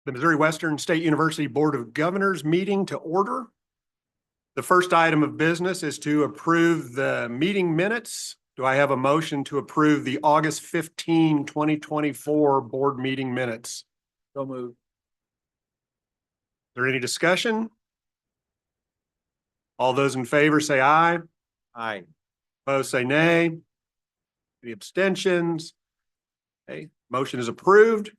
the Missouri Western State University Board of Governors meeting to order. The first item of business is to approve the meeting minutes. Do I have a motion to approve the August 15, 2024 board meeting minutes? So moved. Is there any discussion? All those in favor say aye. Aye. Opposed say nay. Any abstentions? Okay, motion is approved.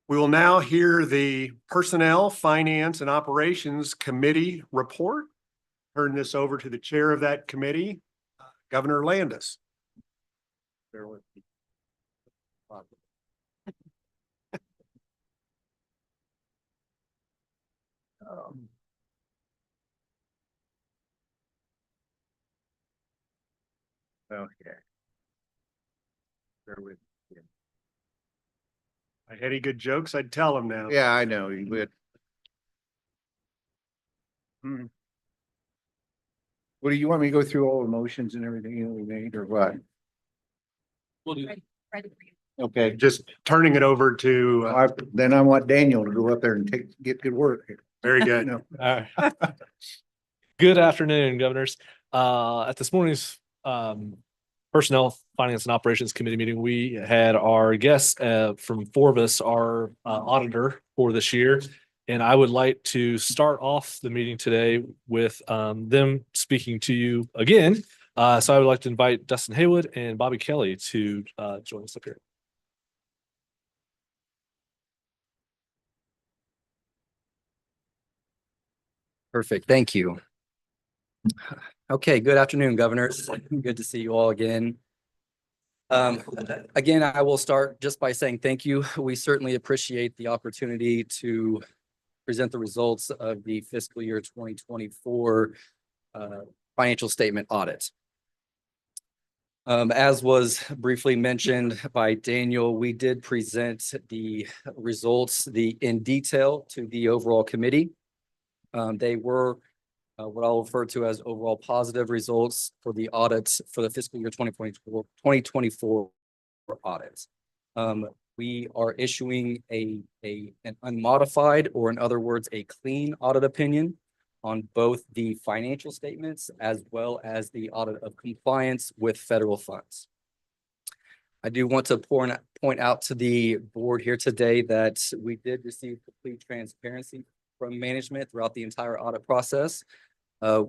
We will now hear the Personnel, Finance, and Operations Committee report. Turn this over to the chair of that committee, Governor Landis. Bear with me. Okay. Bear with me. I had any good jokes, I'd tell them now. Yeah, I know you would. What do you want me to go through all the motions and everything that we made or what? We'll do. Okay, Just turning it over to, then I want Daniel to go up there and get good work here. very good. No. Good afternoon, governors. At this morning's Personnel, Finance, and Operations Committee meeting, we had our guests from Forbes, our auditor for this year. And I would like to start off the meeting today with them speaking to you again. So I would like to invite Dustin Haywood and Bobby Kelly to join us up here. Perfect. Thank you. Okay. Good afternoon, governors. Good to see you all again. Again, I will start just by saying thank you. We certainly appreciate the opportunity to present the results of the fiscal year 2024 financial statement audit. As was briefly mentioned by Daniel, we did present the results in detail to the overall committee. They were what I'll refer to as overall positive results for the audits for the fiscal year 2024 audits. We are issuing an unmodified, or in other words, a clean audit opinion on both the financial statements as well as the audit of compliance with federal funds. I do want to point out to the board here today that we did receive complete transparency from management throughout the entire audit process.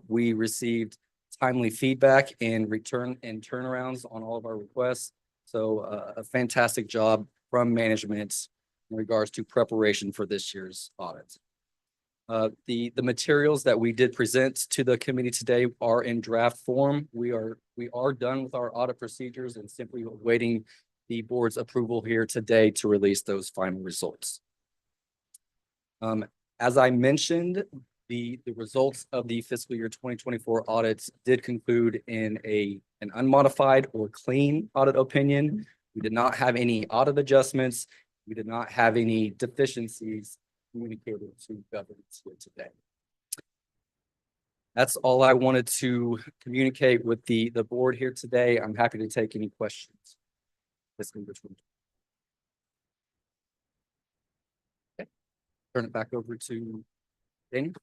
We received timely feedback and turnarounds on all of our requests. So a fantastic job from management in regards to preparation for this year's audit. The materials that we did present to the committee today are in draft form. We are done with our audit procedures and simply awaiting the board's approval here today to release those final results. As I mentioned, the results of the fiscal year 2024 audits did conclude in an unmodified or clean audit opinion. We did not have any audit adjustments. We did not have any deficiencies communicated to governance here today. That's all I wanted to communicate with the board here today. I'm happy to take any questions. Okay. Turn it back over to Daniel.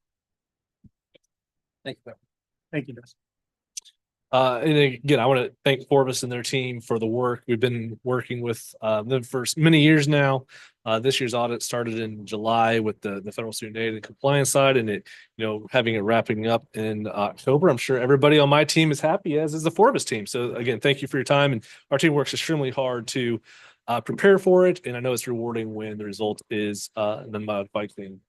Thank you. Thank you, Dustin. And again, I want to thank Forbes and their team for the work. We've been working with them for many years now. This year's audit started in July with the federal student aid and compliance side, and having it wrapping up in October. I'm sure everybody on my team is happy, as is the Forbes team. So again, thank you for your time, and our team works extremely hard to prepare for it. And I know it's rewarding when the result is the modified thing.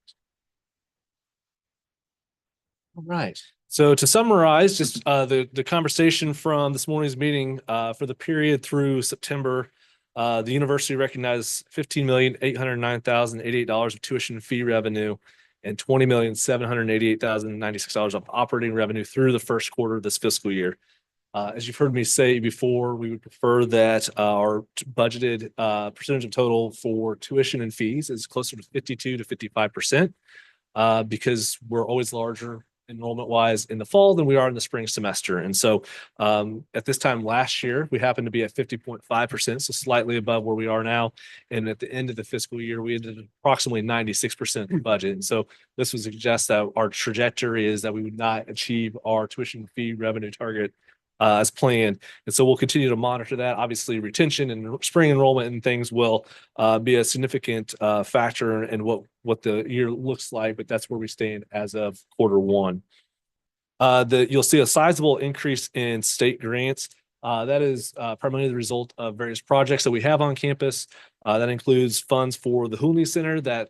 All right. So to summarize, just the conversation from this morning's meeting for the period through September, the university recognized $15,809,088 of tuition fee revenue and $20,788,096 of operating revenue through the first quarter of this fiscal year. As you've heard me say before, we would prefer that our budgeted percentage of total for tuition and fees is closer to 52 to 55%, because we're always larger enrollment wise in the fall than we are in the spring semester. And so at this time last year, we happened to be at 50.5%, so slightly above where we are now. And at the end of the fiscal year, we ended at approximately 96% of the budget. And so this would suggest that our trajectory is that we would not achieve our tuition fee revenue target as planned. And so we'll continue to monitor that. Obviously, retention and spring enrollment and things will be a significant factor in what the year looks like, but that's where we stand as of Q1. You'll see a sizable increase in state grants. That is primarily the result of various projects that we have on campus. That includes funds for the Unionl Center that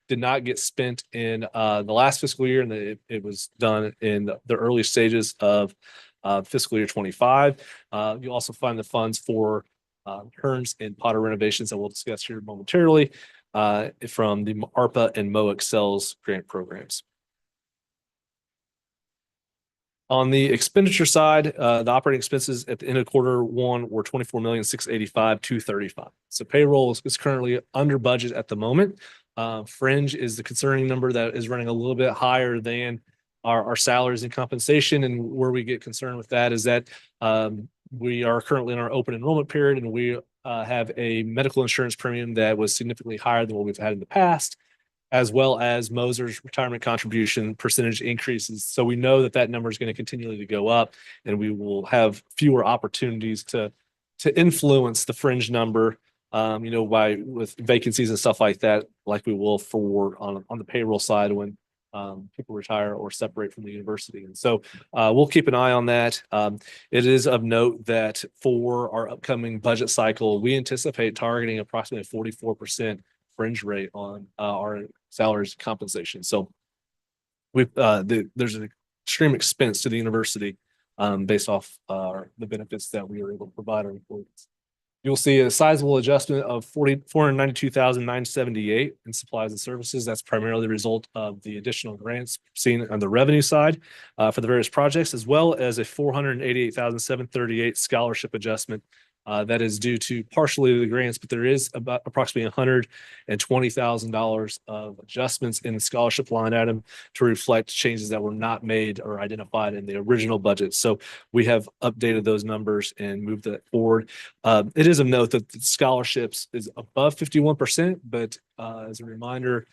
did not get spent in the last fiscal year, and it was done in the early stages of fiscal year 25. You'll also find the funds for Hearns and Potter renovations that we'll discuss here momentarily from the ARPA and MOExcel's grant programs. On the expenditure side, the operating expenses at the end of Q1 were $24,685,235. So payroll is currently under budget at the moment. Fringe is the concerning number that is running a little bit higher than our salaries and compensation. And where we get concerned with that is that we are currently in our open enrollment period, and we have a medical insurance premium that was significantly higher than what we've had in the past, as well as Moser's retirement contribution percentage increases. So we know that number is going to continually to go up, and we will have fewer opportunities to influence the fringe number, with vacancies and stuff like that, like we will on the payroll side when people retire or separate from the university. And so we'll keep an eye on that. It is of note that for our upcoming budget cycle, we anticipate targeting approximately 44% fringe rate on our salaries compensation. So there's an extreme expense to the university based off the benefits that we are able to provide our employees. You'll see a sizable adjustment of $492,978 in supplies and services. That's primarily the result of the additional grants seen on the revenue side for the various projects, as well as a $488,738 scholarship adjustment. That is due to partially the grants, but there is about approximately $120,000 of adjustments in the scholarship line item to reflect changes that were not made or identified in the original budget. So we have updated those numbers and moved that forward. It is of note that the scholarships is above 51%, but as a reminder,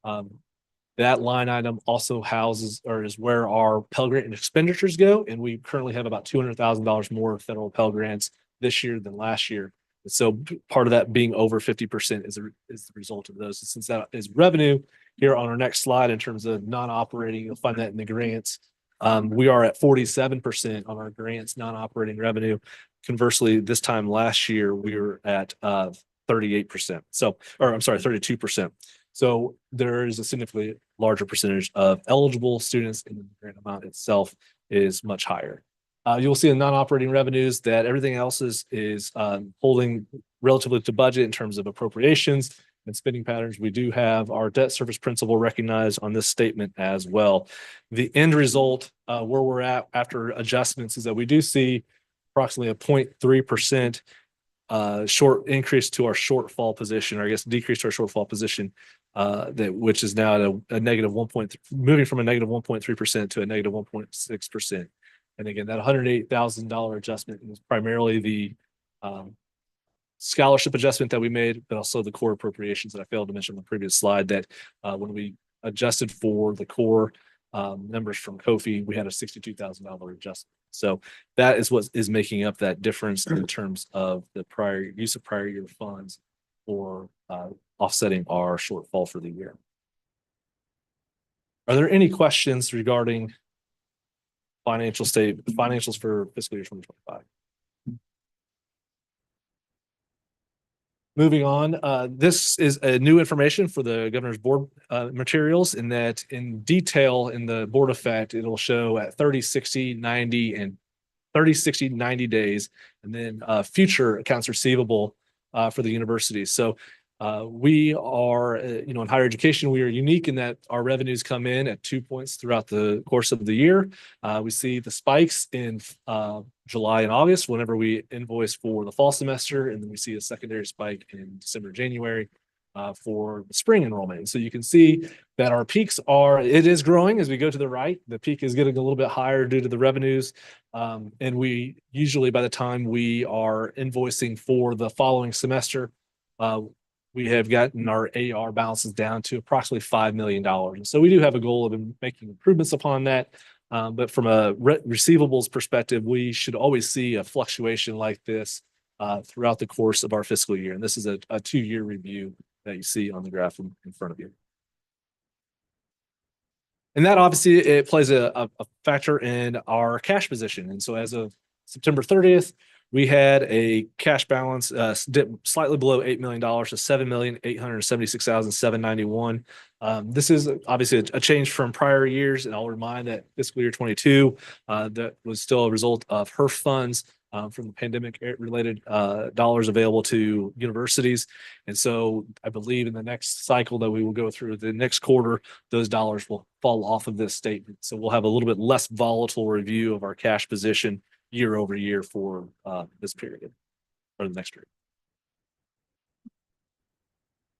that line item also houses or is where our Pell Grant and expenditures go. And we currently have about $200,000 more federal Pell Grants this year than last year. So part of that being over 50% is the result of those. And since that is revenue, here on our next slide in terms of non-operating, you'll find that in the grants. We are at 47% on our grants non-operating revenue. Conversely, this time last year, we were at 38%. 32%. So there is a significantly larger percentage of eligible students, and the grant amount itself is much higher. You'll see in non-operating revenues that everything else is holding relatively to budget in terms of appropriations and spending patterns. We do have our debt service principal recognized on this statement as well. The end result where we're at after adjustments is that we do see approximately a 0.3% short increase to our shortfall position, or I guess decrease to our shortfall position, which is now at a negative 1. Moving from a negative 1.3% to a negative 1.6%. And again, that $108,000 adjustment is primarily the scholarship adjustment that we made, but also the core appropriations that I failed to mention on the previous slide, that when we adjusted for the core numbers from Kofi, we had a $62,000 adjustment. So that is what is making up that difference in terms of the use of prior year funds for offsetting our shortfall for the year. Are there any questions regarding financials for fiscal year 2025? Moving on, this is a new information for the governor's board materials, in that in detail in the board effect, it'll show at 30, 60, 90 and 30, 60, 90 days, and then future accounts receivable for the university. So we are, in higher education, we are unique in that our revenues come in at 2 points throughout the course of the year. We see the spikes in July and August whenever we invoice for the fall semester, and then we see a secondary spike in December, January. for the spring enrollment. So you can see that our peaks it is growing as we go to the right. The peak is getting a little bit higher due to the revenues. And we usually, by the time we are invoicing for the following semester, we have gotten our AR balances down to approximately $5 million. And so we do have a goal of making improvements upon that. But from a receivables perspective, we should always see a fluctuation like this throughout the course of our fiscal year. And this is a 2-year review that you see on the graph in front of you. And that obviously it plays a factor in our cash position. And so as of September 30th, we had a cash balance dipped slightly below $8 million to $7,876,791. This is obviously a change from prior years, and I'll remind that fiscal year 22 that was still a result of HERF funds from the pandemic related dollars available to universities. And so I believe in the next cycle that we will go through the next quarter, those dollars will fall off of this statement. So we'll have a little bit less volatile review of our cash position year over year for this period or the next period.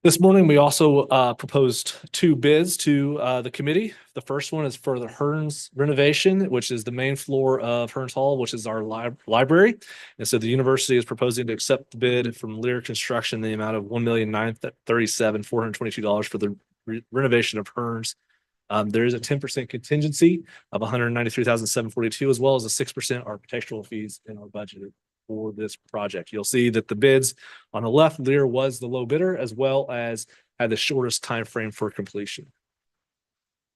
This morning, we also proposed 2 bids to the committee. The first one is for the Hearns renovation, which is the main floor of Hearns Hall, which is our library. And so the university is proposing to accept the bid from Lear Construction in the amount of $1,937,422 for the renovation of Hearns. There is a 10% contingency of $193,742, as well as a 6% architectural fees in our budget for this project. You'll see that the bids on the left, Lear was the low bidder, as well as had the shortest time frame for completion.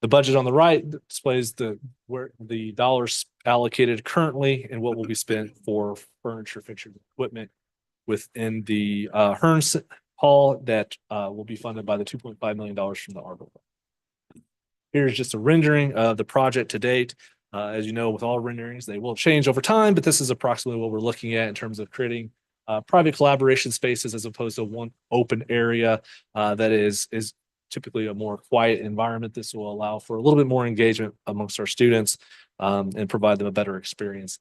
The budget on the right displays where the dollars allocated currently and what will be spent for furniture, fixtures, equipment within the Hearns Hall that will be funded by the $2.5 million from the ARPA. Here's just a rendering of the project to date. As you know, with all renderings, they will change over time, but this is approximately what we're looking at in terms of creating private collaboration spaces as opposed to one open area that is typically a more quiet environment. This will allow for a little bit more engagement amongst our students and provide them a better experience.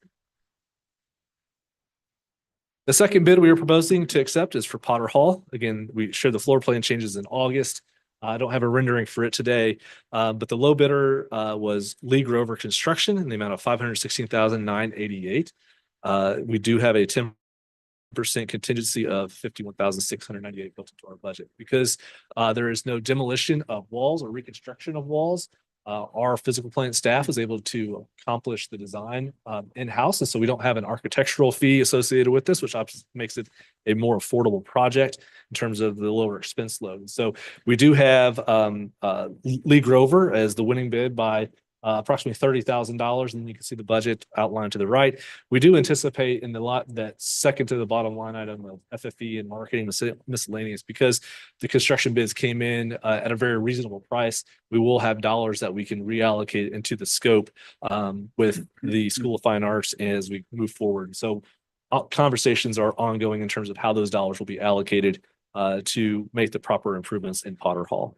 The second bid we are proposing to accept is for Potter Hall. Again, we shared the floor plan changes in August. I don't have a rendering for it today, but the low bidder was Lee Grover Construction in the amount of $516,988. We do have a 10% contingency of $51,698 built into our budget because there is no demolition of walls or reconstruction of walls. Our physical plant staff was able to accomplish the design in-house. And so we don't have an architectural fee associated with this, which makes it a more affordable project in terms of the lower expense load. And so we do have Lee Grover as the winning bid by approximately $30,000. And you can see the budget outlined to the right. We do anticipate in the lot that second to the bottom line item of FFE and marketing miscellaneous, because the construction bids came in at a very reasonable price. We will have dollars that we can reallocate into the scope with the School of Fine Arts as we move forward. So conversations are ongoing in terms of how those dollars will be allocated to make the proper improvements in Potter Hall.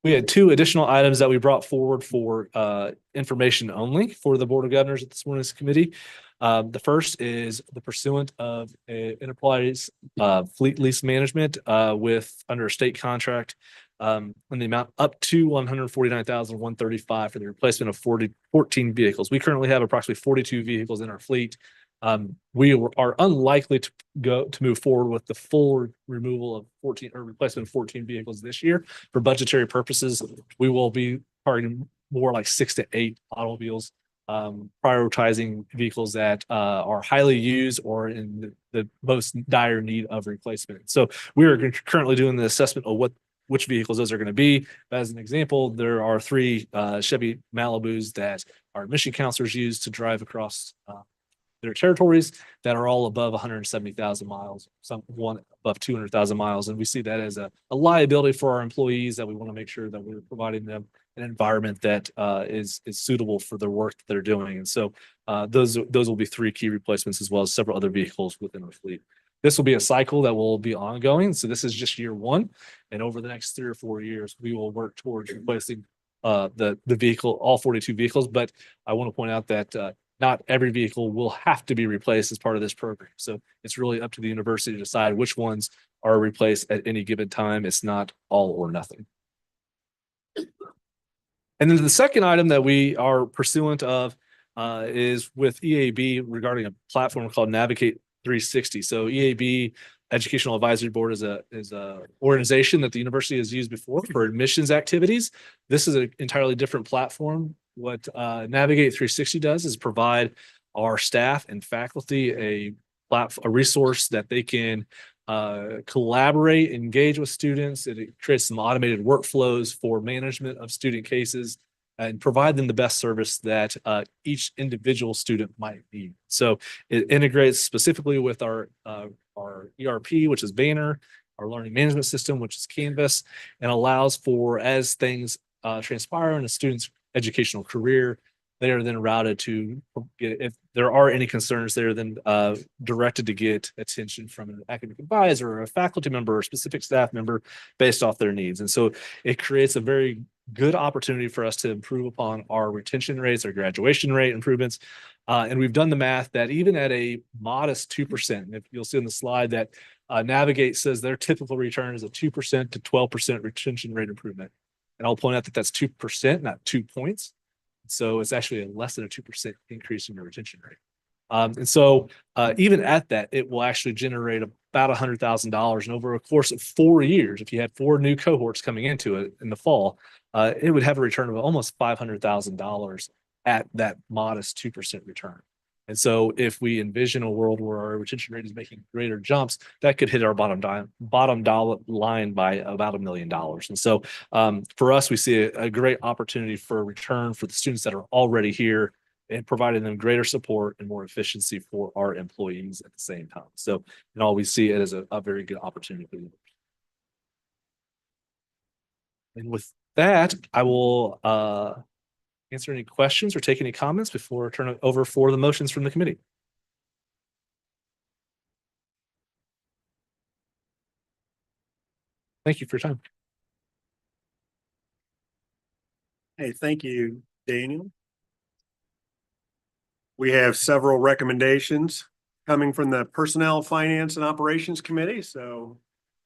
We had 2 additional items that we brought forward for information only for the Board of Governors at this morning's committee. The first is the pursuant of enterprise fleet lease management under a state contract in the amount up to $149,135 for the replacement of 14 vehicles. We currently have approximately 42 vehicles in our fleet. We are unlikely to move forward with the full removal of 14 or replacement of 14 vehicles this year. For budgetary purposes, we will be targeting more like 6 to 8 automobiles, prioritizing vehicles that are highly used or in the most dire need of replacement. So we are currently doing the assessment of which vehicles those are going to be. As an example, there are 3 Chevy Malibus that our mission counselors use to drive across their territories that are all above 170,000 miles, one above 200,000 miles. And we see that as a liability for our employees that we want to make sure that we're providing them an environment that is suitable for their work that they're doing. And so those will be 3 key replacements, as well as several other vehicles within our fleet. This will be a cycle that will be ongoing. So this is just year 1. And over the next 3 or 4 years, we will work towards replacing the vehicle, all 42 vehicles. But I want to point out that not every vehicle will have to be replaced as part of this program. So it's really up to the university to decide which ones are replaced at any given time. It's not all or nothing. And then the second item that we are pursuant of is with EAB regarding a platform called Navigate 360. So EAB Educational Advisory Board is a organization that the university has used before for admissions activities. This is an entirely different platform. What Navigate 360 does is provide our staff and faculty a resource that they can collaborate, engage with students. It creates some automated workflows for management of student cases and provide them the best service that each individual student might need. So it integrates specifically with our ERP, which is Banner, our learning management system, which is Canvas, and allows for, as things transpire in a student's educational career, they are then routed to get, if there are any concerns, they're then directed to get attention from an academic advisor or a faculty member or a specific staff member based off their needs. And so it creates a very good opportunity for us to improve upon our retention rates, our graduation rate improvements. And we've done the math that even at a modest 2%, if you'll see on the slide that Navigate says their typical return is a 2% to 12% retention rate improvement. And I'll point out that that's 2%, not 2 points. So it's actually a less than a 2% increase in your retention rate. And so even at that, it will actually generate about $100,000. And over a course of 4 years, if you had 4 new cohorts coming into it in the fall, it would have a return of almost $500,000 at that modest 2% return. And so if we envision a world where our retention rate is making greater jumps, that could hit our bottom dollar line by about $1 million. And so for us, we see a great opportunity for a return for the students that are already here and providing them greater support and more efficiency for our employees at the same time. So in all, we see it as a very good opportunity for you. And with that, I will answer any questions or take any comments before I turn it over for the motions from the committee. Thank you for your time. Hey, thank you, Daniel. We have several recommendations coming from the Personnel, Finance, and Operations Committee, so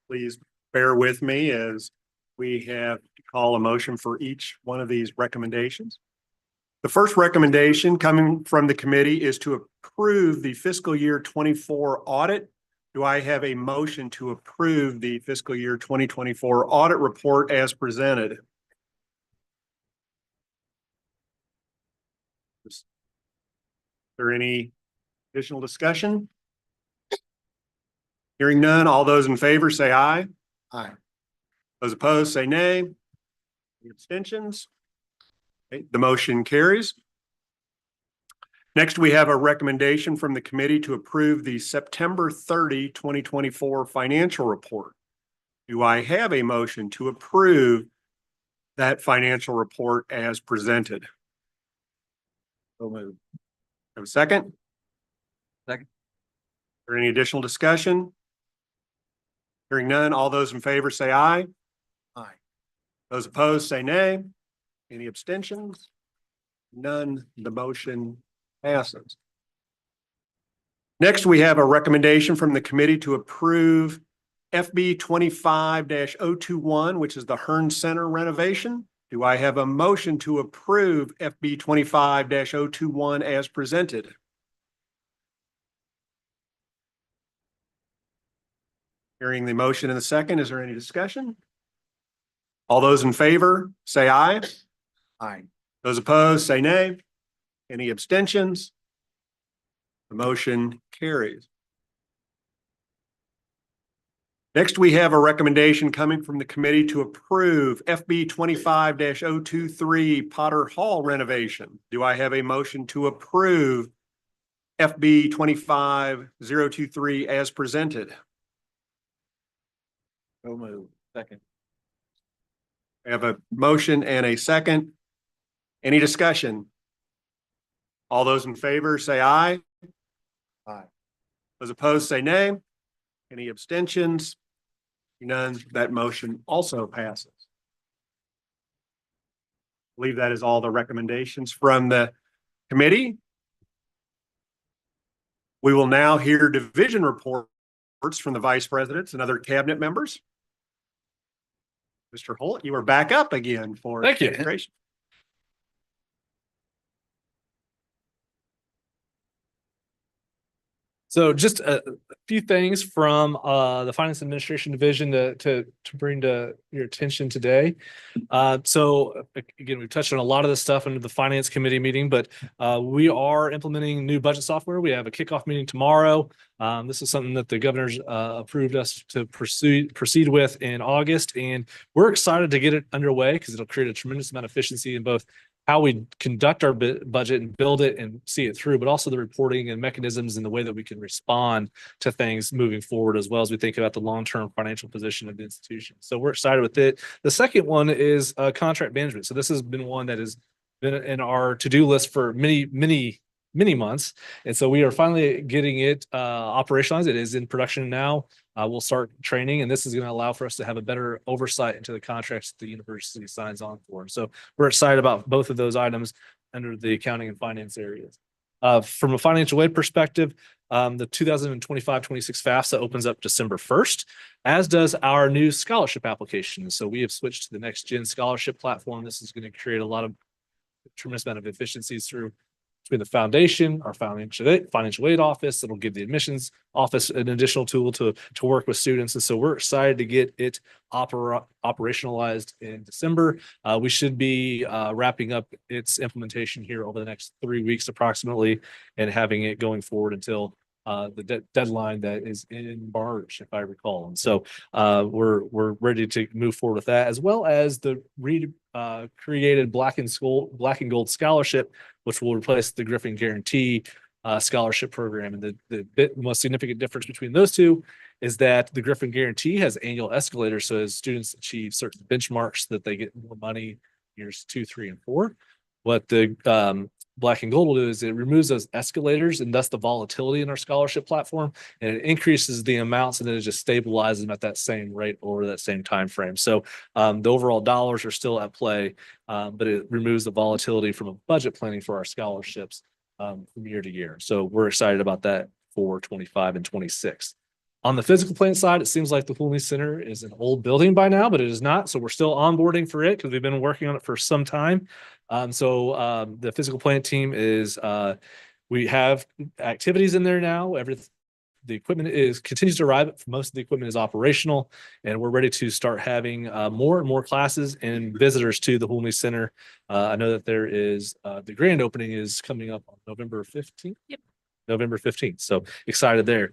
please bear with me as we have to call a motion for each one of these recommendations. The first recommendation coming from the committee is to approve the fiscal year 24 audit. Do I have a motion to approve the fiscal year 2024 audit report as presented? Is there any additional discussion? Hearing none, all those in favor say aye. Aye. Those opposed say nay. Any abstentions? Okay, the motion carries. Next, we have a recommendation from the committee to approve the September 30, 2024 financial report. Do I have a motion to approve that financial report as presented? So moved. Have a second? Second. Is there any additional discussion? Hearing none, all those in favor say aye. Aye. Those opposed say nay. Any abstentions? None. The motion passes. Next, we have a recommendation from the committee to approve FB 25-021, which is the Hearn Center renovation. Do I have a motion to approve FB 25-021 as presented? Hearing the motion in the second, is there any discussion? All those in favor, say aye. Aye. Those opposed, say nay. Any abstentions? The motion carries. Next, we have a recommendation coming from the committee to approve FB 25-023 Potter Hall renovation. Do I have a motion to approve FB 25-023 as presented? So moved. Second. I have a motion and a second. Any discussion? All those in favor say aye. Aye. Those opposed say nay. Any abstentions? None. That motion also passes. I believe that is all the recommendations from the committee. We will now hear division reports from the vice presidents and other cabinet members. Mr. Holt, you are back up again for Thank you. administration. So just a few things from the Finance Administration Division to bring to your attention today. So again, we've touched on a lot of this stuff under the Finance Committee meeting, but we are implementing new budget software. We have a kickoff meeting tomorrow. This is something that the governor's approved us to proceed with in August, and we're excited to get it underway because it'll create a tremendous amount of efficiency in both how we conduct our budget and build it and see it through, but also the reporting and mechanisms and the way that we can respond to things moving forward, as well as we think about the long-term financial position of the institution. So we're excited with it. The second one is contract management. So this has been one that has been in our to-do list for many months. And so we are finally getting it operationalized. It is in production now. We'll start training, and this is going to allow for us to have a better oversight into the contracts that the university signs on for. So we're excited about both of those items under the accounting and finance areas. From a financial aid perspective, the 2025-26 FAFSA opens up December 1st, as does our new scholarship application. So we have switched to the Next Gen Scholarship platform. This is going to create a lot of tremendous amount of efficiencies between the foundation, our financial aid office. It'll give the admissions office an additional tool to work with students. And so we're excited to get it operationalized in December. We should be wrapping up its implementation here over the next 3 weeks approximately, and having it going forward until the deadline that is in March, if I recall. And so we're ready to move forward with that, as well as the created Black and Gold Scholarship, which will replace the Griffin Guarantee scholarship program. And the most significant difference between those two is that the Griffin Guarantee has annual escalators. So as students achieve certain benchmarks, that they get more money years 2, 3, and 4. What the Black and Gold will do is it removes those escalators and thus the volatility in our scholarship platform, and it increases the amounts, and then it just stabilizes them at that same rate over that same time frame. So the overall dollars are still at play, but it removes the volatility from a budget planning for our scholarships from year to year. So we're excited about that for 25 and 26. On the physical plant side, it seems like the Hooley Center is an old building by now, but it is not. So we're still onboarding for it because we've been working on it for some time. The physical plant team is, we have activities in there now. The equipment continues to arrive. Most of the equipment is operational, and we're ready to start having more and more classes and visitors to the Hooley Center. I know that there is the grand opening is coming up on November 15th. Yep. November 15th. So excited there.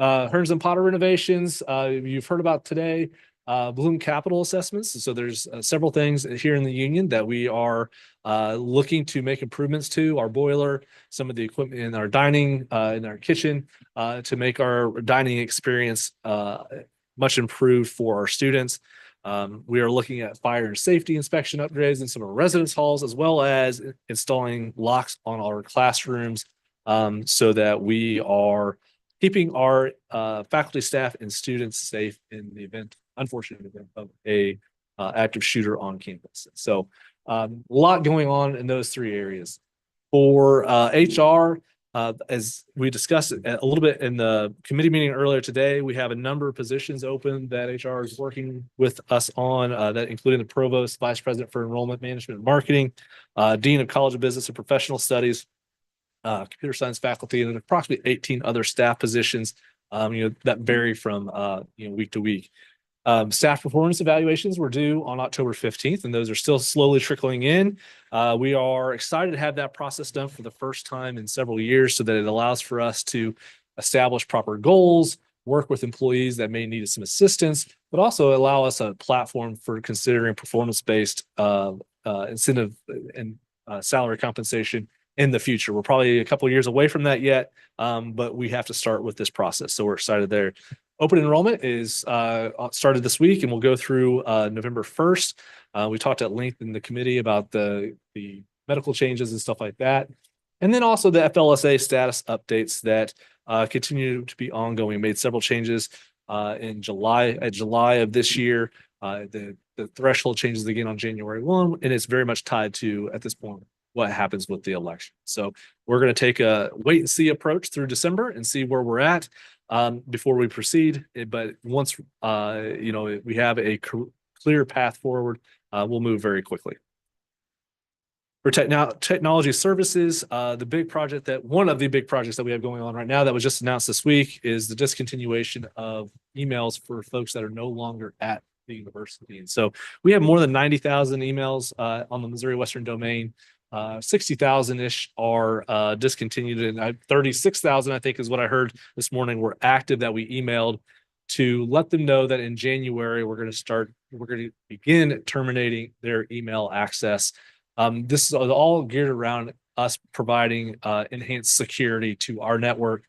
Hearns and Potter renovations, you've heard about today. Blum capital assessments. So there's several things here in the Union that we are looking to make improvements to: our boiler, some of the equipment in our dining, in our kitchen, to make our dining experience much improved for our students. We are looking at fire and safety inspection upgrades in some of our residence halls, as well as installing locks on our classrooms, so that we are keeping our faculty, staff, and students safe in the unfortunate event of a active shooter on campus. So a lot going on in those 3 areas. For HR, as we discussed a little bit in the committee meeting earlier today, we have a number of positions open that HR is working with us on, that including the provost, vice president for enrollment management and marketing, dean of college of business and professional studies, computer science faculty, and approximately 18 other staff positions, that vary from week to week. Staff performance evaluations were due on October 15th, and those are still slowly trickling in. We are excited to have that process done for the first time in several years, so that it allows for us to establish proper goals, work with employees that may need some assistance, but also allow us a platform for considering performance-based incentive and salary compensation in the future. We're probably a couple of years away from that yet, but we have to start with this process. So we're excited there. Open enrollment is started this week and will go through November 1st. We talked at length in the committee about the medical changes and stuff like that. And then also the FLSA status updates that continue to be ongoing. We made several changes in July of this year. The threshold changes again on January 1, and it's very much tied to, at this point, what happens with the election. So we're going to take a wait and see approach through December and see where we're at before we proceed. But once we have a clear path forward, we'll move very quickly. For technology services, one of the big projects that we have going on right now that was just announced this week is the discontinuation of emails for folks that are no longer at the university. And so we have more than 90,000 emails on the Missouri Western domain. 60,000-ish are discontinued, and 36,000, I think, is what I heard this morning, were active that we emailed to let them know that in January we're going to begin terminating their email access. This is all geared around us providing enhanced security to our network,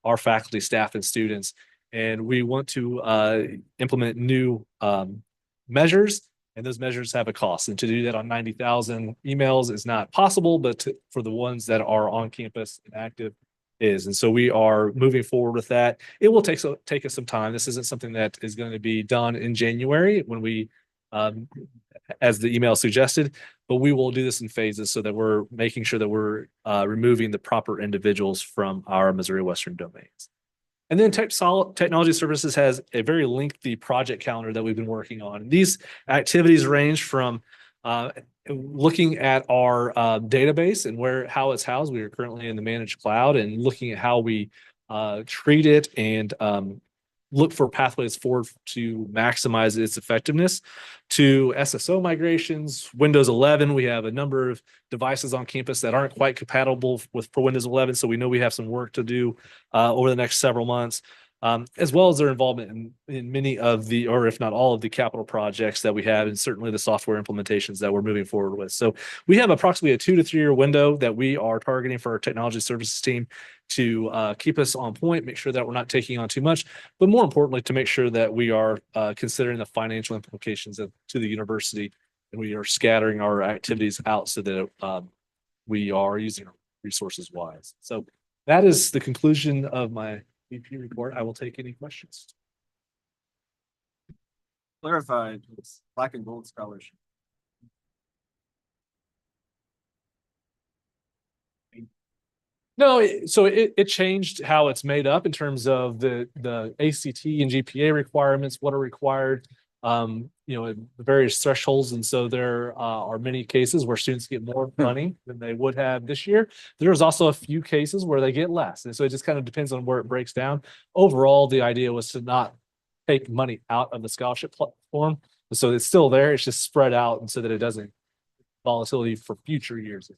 our faculty, staff, and students. And we want to implement new measures, and those measures have a cost. And to do that on 90,000 emails is not possible, but for the ones that are on campus and active is. And so we are moving forward with that. It will take us some time. This isn't something that is going to be done in January when we as the email suggested, but we will do this in phases so that we're making sure that we're removing the proper individuals from our Missouri Western domains. And then technology services has a very lengthy project calendar that we've been working on. These activities range from looking at our database and how it's housed. We are currently in the managed cloud, and looking at how we treat it and look for pathways forward to maximize its effectiveness, to SSO migrations, Windows 11. We have a number of devices on campus that aren't quite compatible for Windows 11, so we know we have some work to do over the next several months, as well as their involvement in many of the, or if not all of the capital projects that we have, and certainly the software implementations that we're moving forward with. So we have approximately a 2 to 3 year window that we are targeting for our technology services team to keep us on point, make sure that we're not taking on too much, but more importantly, to make sure that we are considering the financial implications to the university, and we are scattering our activities out so that we are using our resources wise. So that is the conclusion of my VP report. I will take any questions. Clarified, it's black and gold scholarship. No, so it changed how it's made up in terms of the ACT and GPA requirements, what are required, the various thresholds. And so there are many cases where students get more money than they would have this year. There's also a few cases where they get less. And so it just kind of depends on where it breaks down. Overall, the idea was to not take money out of the scholarship platform. So it's still there. It's just spread out, and so that it doesn't volatility for future years.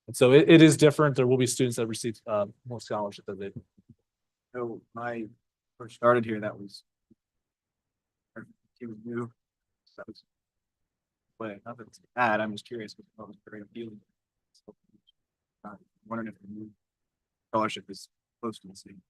And so it is different. There will be students that receive more scholarship than they. So my first started here, that was. He was new. So that was. But nothing's bad. I'm just curious because that was very appealing. So, wondering if the new scholarship is close to the same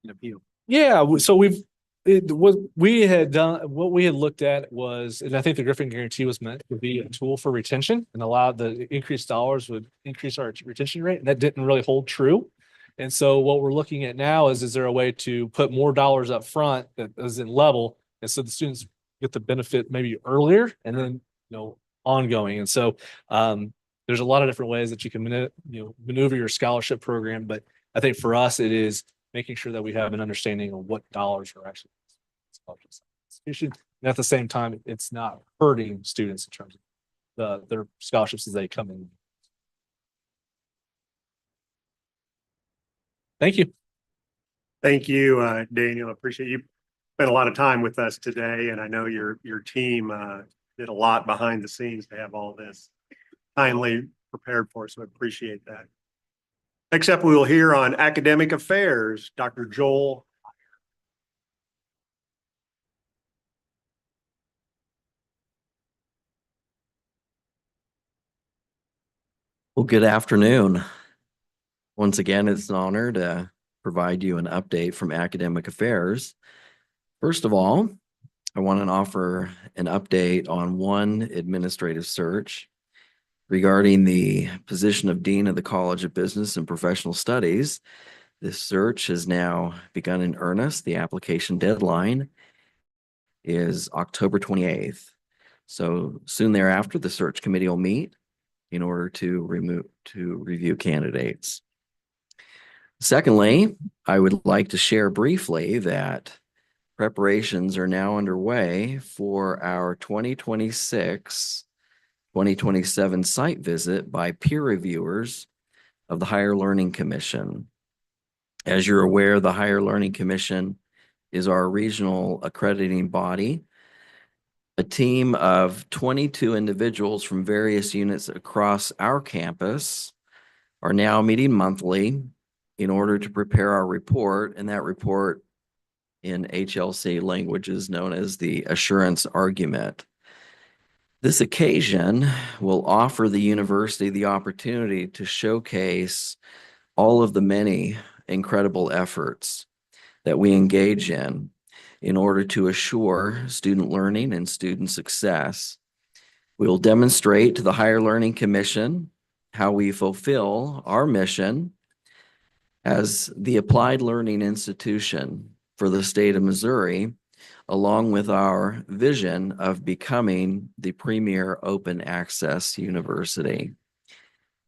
in appeal. Yeah, so what we had looked at was, and I think the Griffin Guarantee was meant to be a tool for retention and allow the increased dollars would increase our retention rate, and that didn't really hold true. And so what we're looking at now is there a way to put more dollars up front that is in level, and so the students get the benefit maybe earlier and then ongoing. And so there's a lot of different ways that you can maneuver your scholarship program, but I think for us it is making sure that we have an understanding of what dollars are actually institution. And at the same time, it's not hurting students in terms of their scholarships as they come in. Thank you. Thank you, Daniel. I appreciate you spent a lot of time with us today, and I know your team did a lot behind the scenes to have all this kindly prepared for us. So I appreciate that. Next up, we will hear on academic affairs, Dr. Joel. Well, good afternoon. Once again, it's an honor to provide you an update from academic affairs. First of all, I want to offer an update on one administrative search regarding the position of Dean of the College of Business and Professional Studies. This search has now begun in earnest. The application deadline is October 28th. So soon thereafter, the search committee will meet in order to review candidates. Secondly, I would like to share briefly that preparations are now underway for our 2026-2027 site visit by peer reviewers of the Higher Learning Commission. As you're aware, the Higher Learning Commission is our regional accrediting body. A team of 22 individuals from various units across our campus are now meeting monthly in order to prepare our report, and that report in HLC language is known as the assurance argument. This occasion will offer the university the opportunity to showcase all of the many incredible efforts that we engage in order to assure student learning and student success. We will demonstrate to the Higher Learning Commission how we fulfill our mission as the applied learning institution for the state of Missouri, along with our vision of becoming the premier open access university.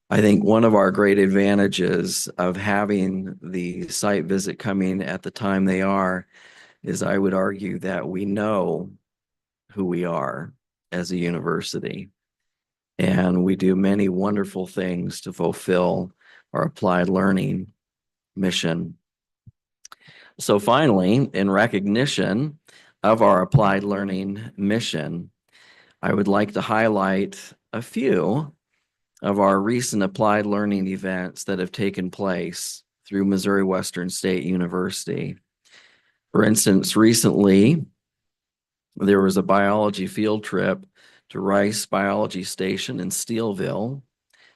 I think one of our great advantages of having the site visit coming at the time they are is I would argue that we know who we are as a university. And we do many wonderful things to fulfill our applied learning mission. So finally, in recognition of our applied learning mission, I would like to highlight a few of our recent applied learning events that have taken place through Missouri Western State University. For instance, recently, there was a biology field trip to Rice Biology Station in Steelville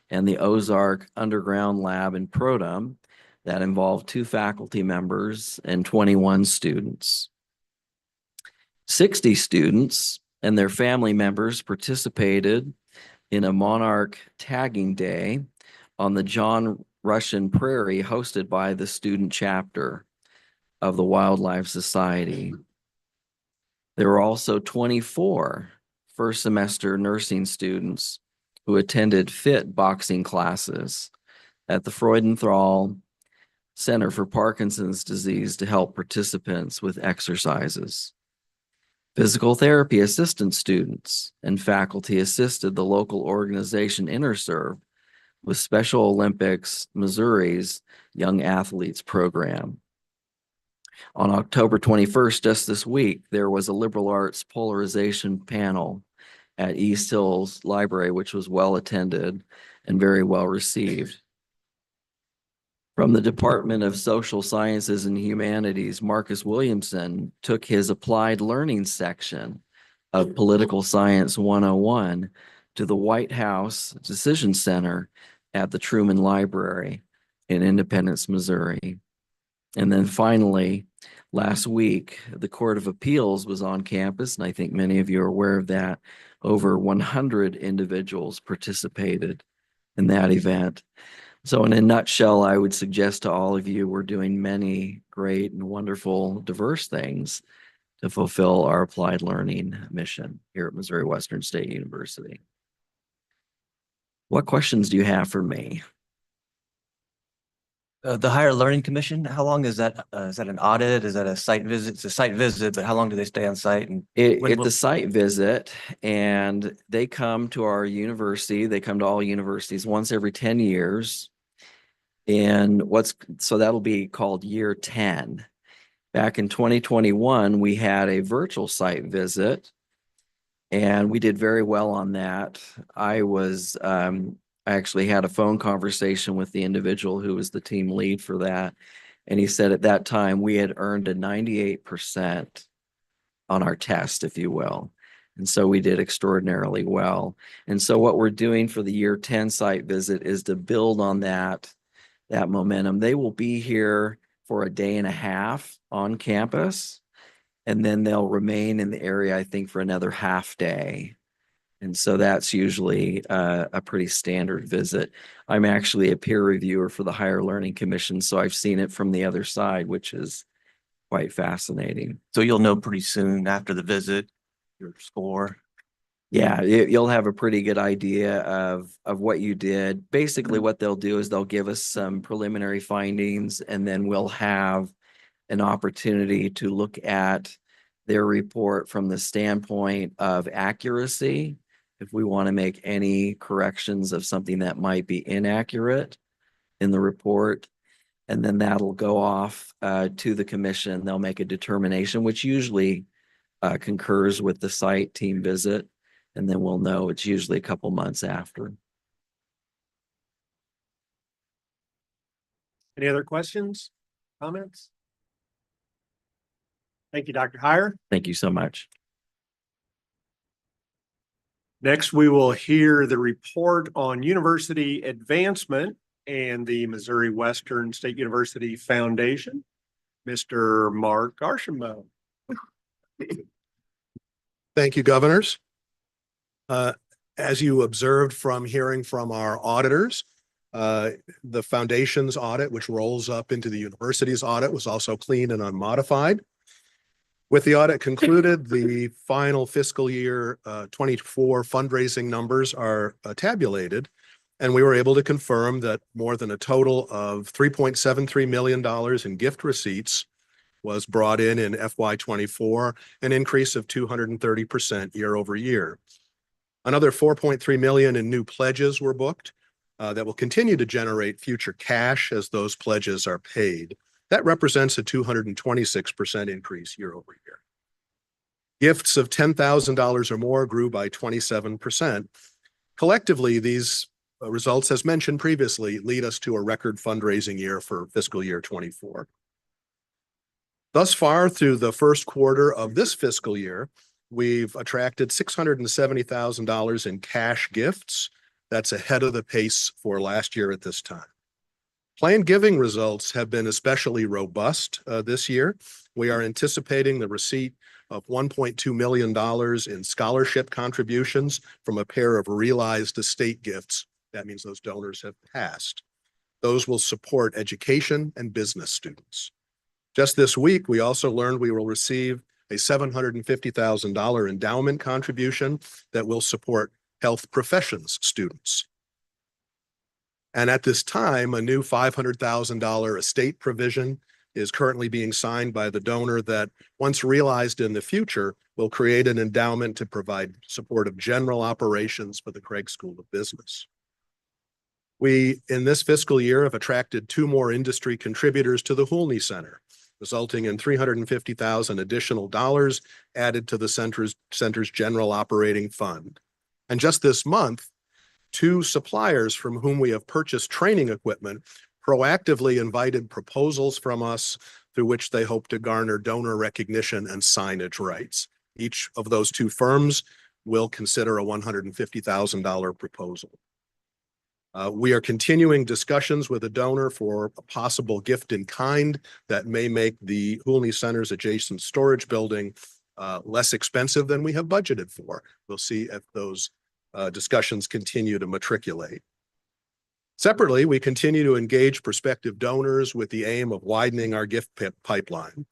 and the Ozark Underground Lab in Prodom that involved 2 faculty members and 21 students. 60 students and their family members participated in a monarch tagging day on the John Russian Prairie hosted by the student chapter of the Wildlife Society. There were also 24 first semester nursing students who attended fit boxing classes at the Freudenthal Center for Parkinson's Disease to help participants with exercises. Physical therapy assistant students and faculty assisted the local organization InterServe with Special Olympics Missouri's Young Athletes program. On October 21st, just this week, there was a liberal arts polarization panel at East Hills Library, which was well attended and very well received. From the Department of Social Sciences and Humanities, Marcus Williamson took his applied learning section of Political Science 101 to the White House Decision Center at the Truman Library in Independence, Missouri. And then finally, last week, the Court of Appeals was on campus, and I think many of you are aware of that. Over 100 individuals participated in that event. So in a nutshell, I would suggest to all of you, we're doing many great and wonderful, diverse things to fulfill our applied learning mission here at Missouri Western State University. What questions do you have for me? The Higher Learning Commission, how long is that? Is that an audit? Is that a site visit? It's a site visit, but how long do they stay on site? And when It's will- a site visit, and they come to our university. They come to all universities once every 10 years. And so that'll be called year 10. Back in 2021, we had a virtual site visit, and we did very well on that. I actually had a phone conversation with the individual who was the team lead for that. And he said at that time we had earned a 98% on our test, if you will. And so we did extraordinarily well. And so what we're doing for the year 10 site visit is to build on that momentum. They will be here for a day and a half on campus, and then they'll remain in the area, I think, for another half day. And so that's usually a pretty standard visit. I'm actually a peer reviewer for the Higher Learning Commission, so I've seen it from the other side, which is quite fascinating. So you'll know pretty soon after the visit, your score. Yeah, you'll have a pretty good idea of what you did. Basically, what they'll do is they'll give us some preliminary findings, and then we'll have an opportunity to look at their report from the standpoint of accuracy. If we want to make any corrections of something that might be inaccurate in the report, and then that'll go off to the commission. They'll make a determination, which usually concurs with the site team visit. And then we'll know. It's usually a couple months after. Any other questions, comments? Thank you, Dr. Heyer. Thank you so much. Next, we will hear the report on university advancement and the Missouri Western State University Foundation. Mr. Mark Archambault. Thank you, governors. As you observed from hearing from our auditors, the foundation's audit, which rolls up into the university's audit, was also clean and unmodified. With the audit concluded, the final fiscal year 24 fundraising numbers are tabulated, and we were able to confirm that more than a total of $3.73 million in gift receipts was brought in FY24, an increase of 230% year over year. Another 4.3 million in new pledges were booked that will continue to generate future cash as those pledges are paid. That represents a 226% increase year over year. Gifts of $10,000 or more grew by 27%. Collectively, these results, as mentioned previously, lead us to a record fundraising year for fiscal year 24. Thus far, through the first quarter of this fiscal year, we've attracted $670,000 in cash gifts. That's ahead of the pace for last year at this time. Planned giving results have been especially robust this year. We are anticipating the receipt of $1.2 million in scholarship contributions from a pair of realized estate gifts. That means those donors have passed. Those will support education and business students. Just this week, we also learned we will receive a $750,000 endowment contribution that will support health professions students. And at this time, a new $500,000 estate provision is currently being signed by the donor that, once realized in the future, will create an endowment to provide support of general operations for the Craig School of Business. We, in this fiscal year, have attracted 2 more industry contributors to the Hoolney Center, resulting in $350,000 additional dollars added to the center's general operating fund. And just this month, 2 suppliers from whom we have purchased training equipment proactively invited proposals from us through which they hope to garner donor recognition and signage rights. Each of those 2 firms will consider a $150,000 proposal. We are continuing discussions with a donor for a possible gift in kind that may make the Hoolney Center's adjacent storage building less expensive than we have budgeted for. We'll see if those discussions continue to matriculate. Separately, we continue to engage prospective donors with the aim of widening our gift pipeline.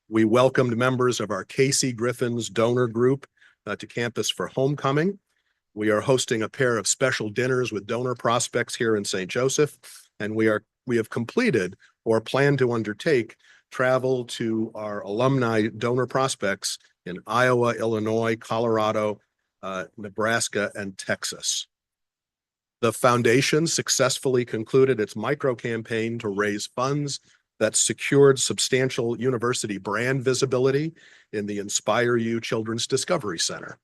We welcomed members of our Casey Griffin's donor group to campus for homecoming. We are hosting a pair of special dinners with donor prospects here in St. Joseph, and we have completed or plan to undertake travel to our alumni donor prospects in Iowa, Illinois, Colorado, Nebraska, and Texas. The foundation successfully concluded its micro campaign to raise funds that secured substantial university brand visibility in the Inspire You Children's Discovery Center.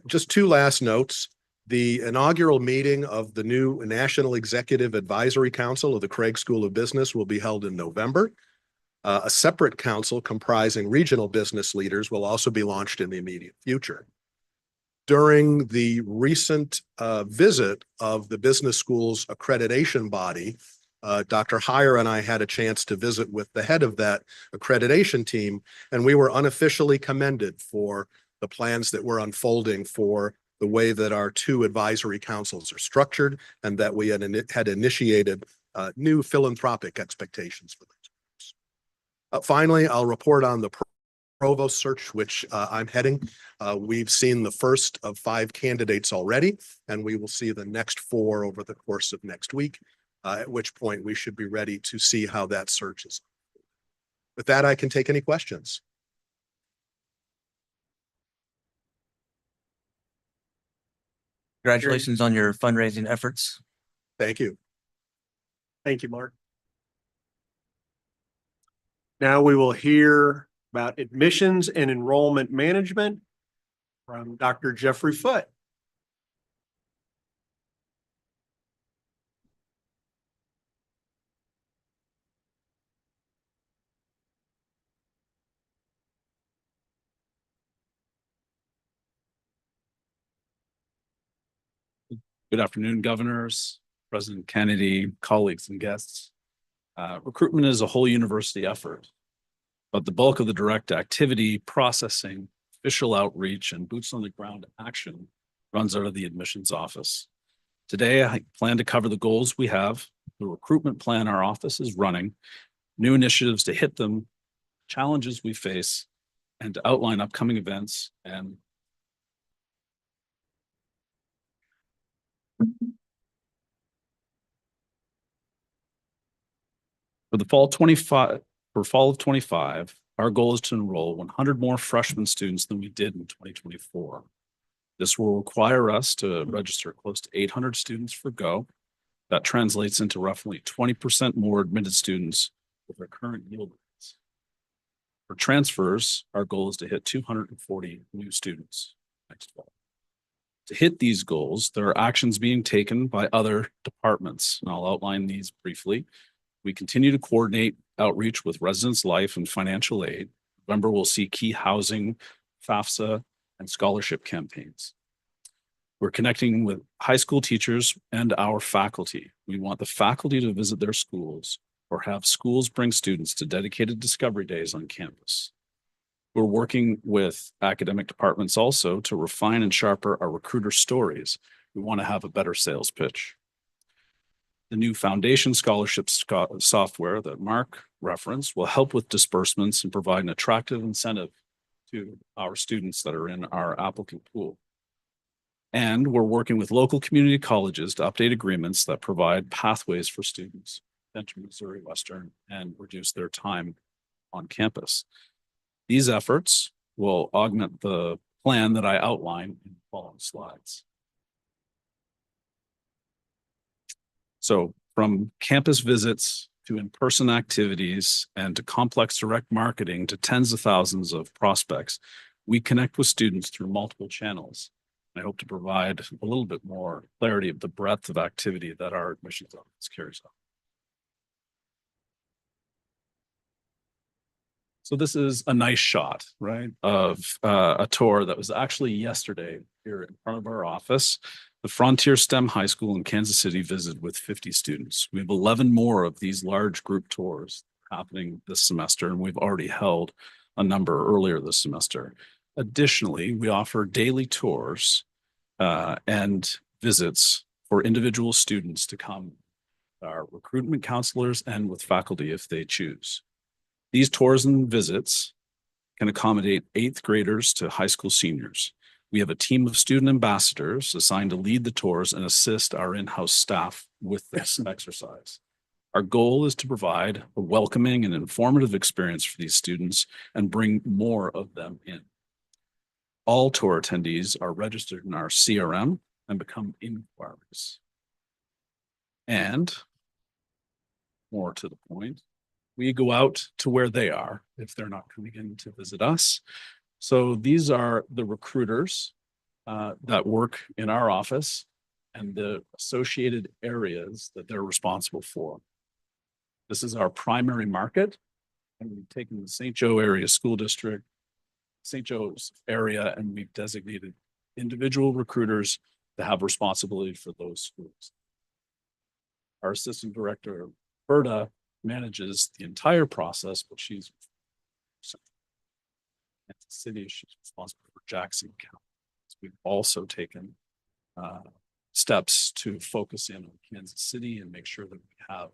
Just 2 last notes. The inaugural meeting of the new National Executive Advisory Council of the Craig School of Business will be held in November. A separate council comprising regional business leaders will also be launched in the immediate future. During the recent visit of the business school's accreditation body, Dr. Heyer and I had a chance to visit with the head of that accreditation team, and we were unofficially commended for the plans that were unfolding for the way that our 2 advisory councils are structured, and that we had initiated new philanthropic expectations for those groups. Finally, I'll report on the provost search, which I'm heading. We've seen the first of 5 candidates already, and we will see the next 4 over the course of next week, at which point we should be ready to see how that search is. With that, I can take any questions. Congratulations on your fundraising efforts. Thank you. Thank you, Mark. Now we will hear about admissions and enrollment management from Dr. Jeffrey Foote. Good afternoon, governors, President Kennedy, colleagues and guests. Recruitment is a whole university effort, but the bulk of the direct activity, processing, official outreach, and boots on the ground action runs out of the admissions office. Today, I plan to cover the goals we have, the recruitment plan our office is running, new initiatives to hit them, challenges we face, and to outline upcoming events and for the fall of 25, our goal is to enroll 100 more freshman students than we did in 2024. This will require us to register close to 800 students for Go. That translates into roughly 20% more admitted students with our current yield rates. For transfers, our goal is to hit 240 new students next fall. To hit these goals, there are actions being taken by other departments, and I'll outline these briefly. We continue to coordinate outreach with Residence Life and financial aid. November, we'll see key housing, FAFSA, and scholarship campaigns. We're connecting with high school teachers and our faculty. We want the faculty to visit their schools or have schools bring students to dedicated discovery days on campus. We're working with academic departments also to refine and sharpen our recruiter stories. We want to have a better sales pitch. The new foundation scholarship software that Mark referenced will help with disbursements and provide an attractive incentive to our students that are in our applicant pool. And we're working with local community colleges to update agreements that provide pathways for students, enter Missouri Western, and reduce their time on campus. These efforts will augment the plan that I outlined in the following slides. So from campus visits to in-person activities and to complex direct marketing to tens of thousands of prospects, we connect with students through multiple channels. I hope to provide a little bit more clarity of the breadth of activity that our admissions office carries out. So this is a nice shot, right, of a tour that was actually yesterday here in front of our office. The Frontier STEM High School in Kansas City visited with 50 students. We have 11 more of these large group tours happening this semester, and we've already held a number earlier this semester. Additionally, we offer daily tours and visits for individual students to come, our recruitment counselors and with faculty if they choose. These tours and visits can accommodate 8th graders to high school seniors. We have a team of student ambassadors assigned to lead the tours and assist our in-house staff with this exercise. Our goal is to provide a welcoming and informative experience for these students and bring more of them in. All tour attendees are registered in our CRM and become inquiries. And more to the point, we go out to where they are if they're not coming in to visit us. So these are the recruiters that work in our office and the associated areas that they're responsible for. This is our primary market, and we've taken the St. Joe area school district, St. Joe's area, and we've designated individual recruiters to have responsibility for those schools. Our assistant director, Berta, manages the entire process, but she's at the city, she's responsible for Jackson County. So we've also taken steps to focus in on Kansas City and make sure that we have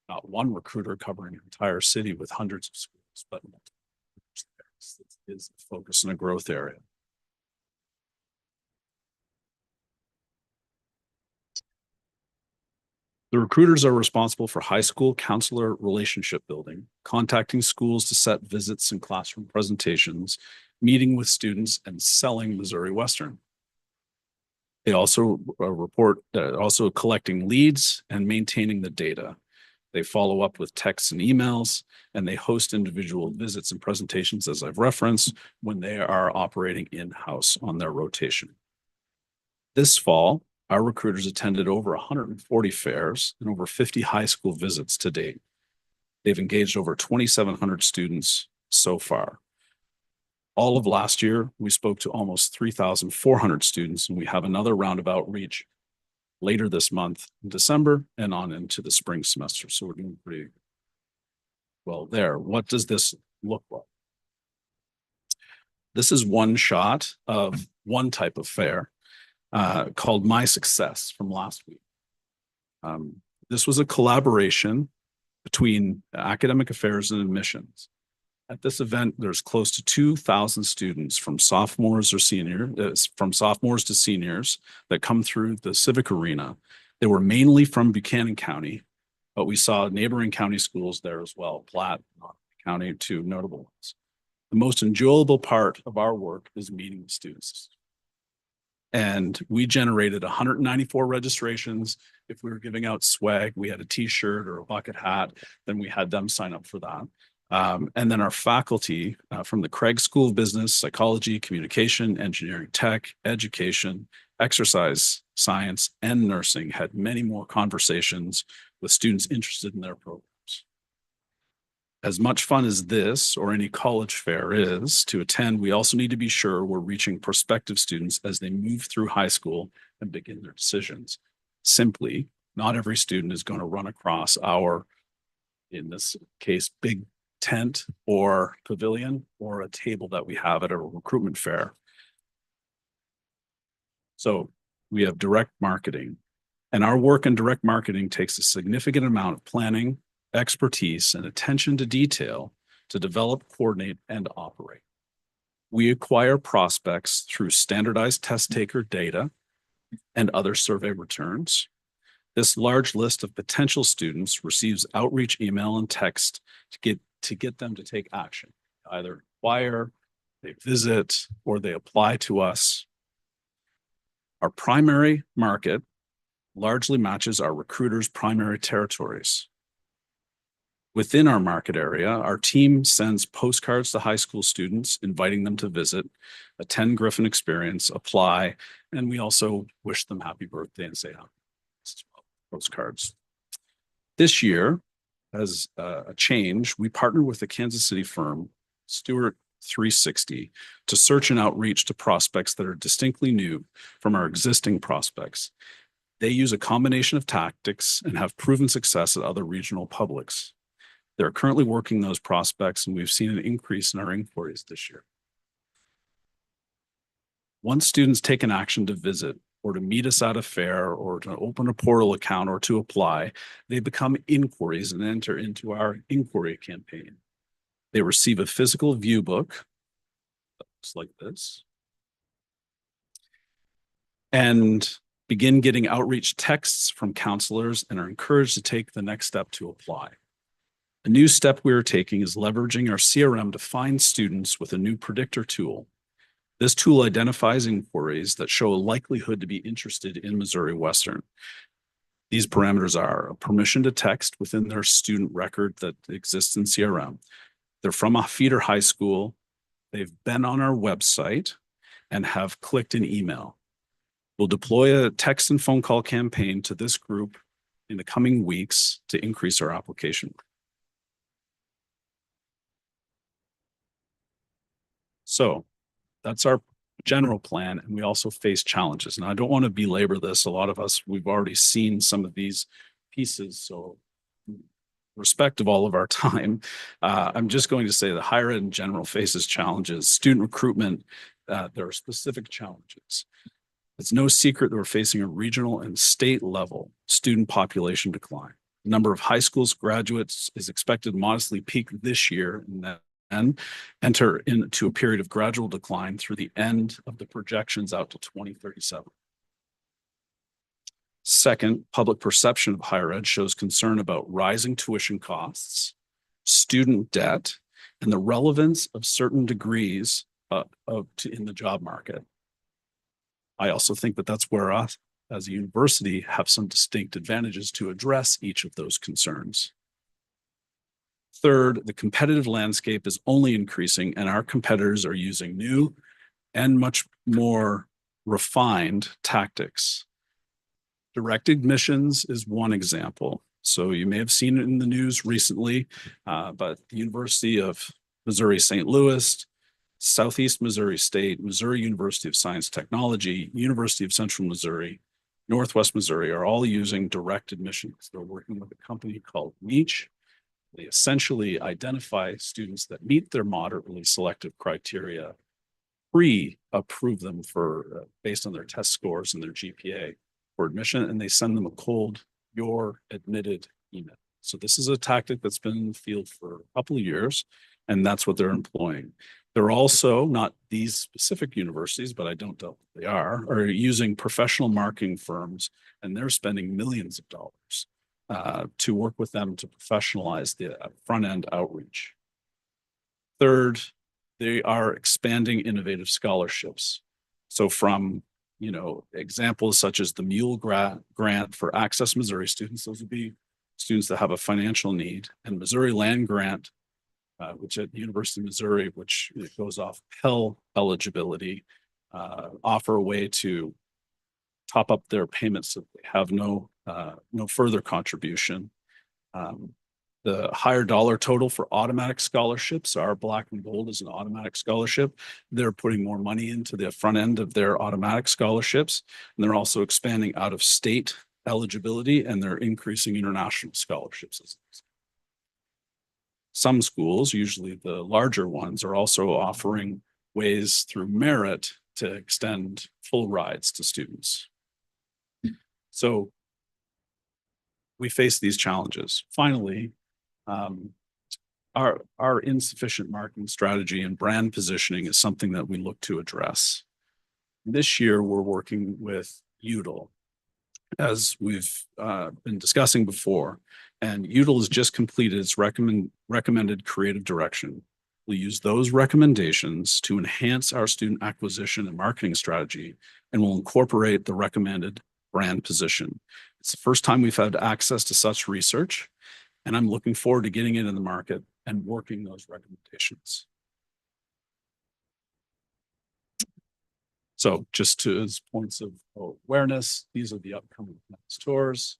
not one recruiter covering an entire city with hundreds of schools, but multiple recruiters there. is a focus in a growth area. The recruiters are responsible for high school counselor relationship building, contacting schools to set visits and classroom presentations, meeting with students, and selling Missouri Western. They also also collecting leads and maintaining the data. They follow up with texts and emails, and they host individual visits and presentations, as I've referenced, when they are operating in-house on their rotation. This fall, our recruiters attended over 140 fairs and over 50 high school visits to date. They've engaged over 2,700 students so far. All of last year, we spoke to almost 3,400 students, and we have another round of outreach later this month in December and on into the spring semester. So we're doing pretty well there. What does this look like? This is one shot of one type of fair called My Success from last week. This was a collaboration between academic affairs and admissions. At this event, there's close to 2,000 students from sophomores to seniors that come through the civic arena. They were mainly from Buchanan County, but we saw neighboring county schools there as well, Platte County, two notable ones. The most enjoyable part of our work is meeting with students. And we generated 194 registrations. If we were giving out swag, we had a t-shirt or a bucket hat, then we had them sign up for that. And then our faculty from the Craig School of Business, Psychology, Communication, Engineering, Tech, Education, Exercise Science, and Nursing had many more conversations with students interested in their programs. As much fun as this or any college fair is to attend, we also need to be sure we're reaching prospective students as they move through high school and begin their decisions. Simply, not every student is going to run across our, in this case, big tent or pavilion or a table that we have at a recruitment fair. So we have direct marketing, and our work in direct marketing takes a significant amount of planning, expertise, and attention to detail to develop, coordinate, and operate. We acquire prospects through standardized test taker data and other survey returns. This large list of potential students receives outreach email and text to get them to take action, either inquire, they visit, or they apply to us. Our primary market largely matches our recruiters' primary territories. Within our market area, our team sends postcards to high school students, inviting them to visit, attend Griffin Experience, apply, and we also wish them happy birthday and say happy postcards. This year, as a change, we partnered with the Kansas City firm, Stewart 360, to search and outreach to prospects that are distinctly new from our existing prospects. They use a combination of tactics and have proven success at other regional publics. They're currently working those prospects, and we've seen an increase in our inquiries this year. Once students take an action to visit or to meet us at a fair or to open a portal account or to apply, they become inquiries and enter into our inquiry campaign. They receive a physical view book that looks like this and begin getting outreach texts from counselors and are encouraged to take the next step to apply. A new step we are taking is leveraging our CRM to find students with a new predictor tool. This tool identifies inquiries that show a likelihood to be interested in Missouri Western. These parameters are a permission to text within their student record that exists in CRM. They're from a feeder high school. They've been on our website and have clicked an email. We'll deploy a text and phone call campaign to this group in the coming weeks to increase our application. So that's our general plan, and we also face challenges. And I don't want to belabor this. A lot of us, we've already seen some of these pieces. So respect of all of our time, I'm just going to say the higher ed in general faces challenges. Student recruitment, there are specific challenges. It's no secret that we're facing a regional and state level student population decline. The number of high school graduates is expected to modestly peak this year, and that and enter into a period of gradual decline through the end of the projections out to 2037. Second, public perception of higher ed shows concern about rising tuition costs, student debt, and the relevance of certain degrees in the job market. I also think that that's where us as a university have some distinct advantages to address each of those concerns. Third, the competitive landscape is only increasing and our competitors are using new and much more refined tactics. Direct admissions is one example. So you may have seen it in the news recently, but the University of Missouri St. Louis, Southeast Missouri State, Missouri University of Science Technology, University of Central Missouri, Northwest Missouri are all using direct admissions. They're working with a company called Niche. They essentially identify students that meet their moderately selective criteria, pre-approve them for based on their test scores and their GPA for admission, and they send them a cold, "You're admitted" email. So this is a tactic that's been in the field for a couple of years, and that's what they're employing. They're also, not these specific universities, but I don't doubt they are using professional marketing firms, and they're spending millions of dollars to work with them to professionalize the front end outreach. Third, they are expanding innovative scholarships. So from, examples such as the Mule grant for Access Missouri students, those would be students that have a financial need, and Missouri Land Grant, which at the University of Missouri, which goes off Pell eligibility, offer a way to top up their payments so they have no further contribution. The higher dollar total for automatic scholarships, our Black and Gold is an automatic scholarship. They're putting more money into the front end of their automatic scholarships, and they're also expanding out of state eligibility, and they're increasing international scholarships. Some schools, usually the larger ones, are also offering ways through merit to extend full rides to students. So we face these challenges. Finally, our insufficient marketing strategy and brand positioning is something that we look to address. This year, we're working with Unionl, as we've been discussing before, and Unionl has just completed its recommended creative direction. We'll use those recommendations to enhance our student acquisition and marketing strategy, and we'll incorporate the recommended brand position. It's the first time we've had access to such research, and I'm looking forward to getting it in the market and working those recommendations. So just to as points of awareness, these are the upcoming tours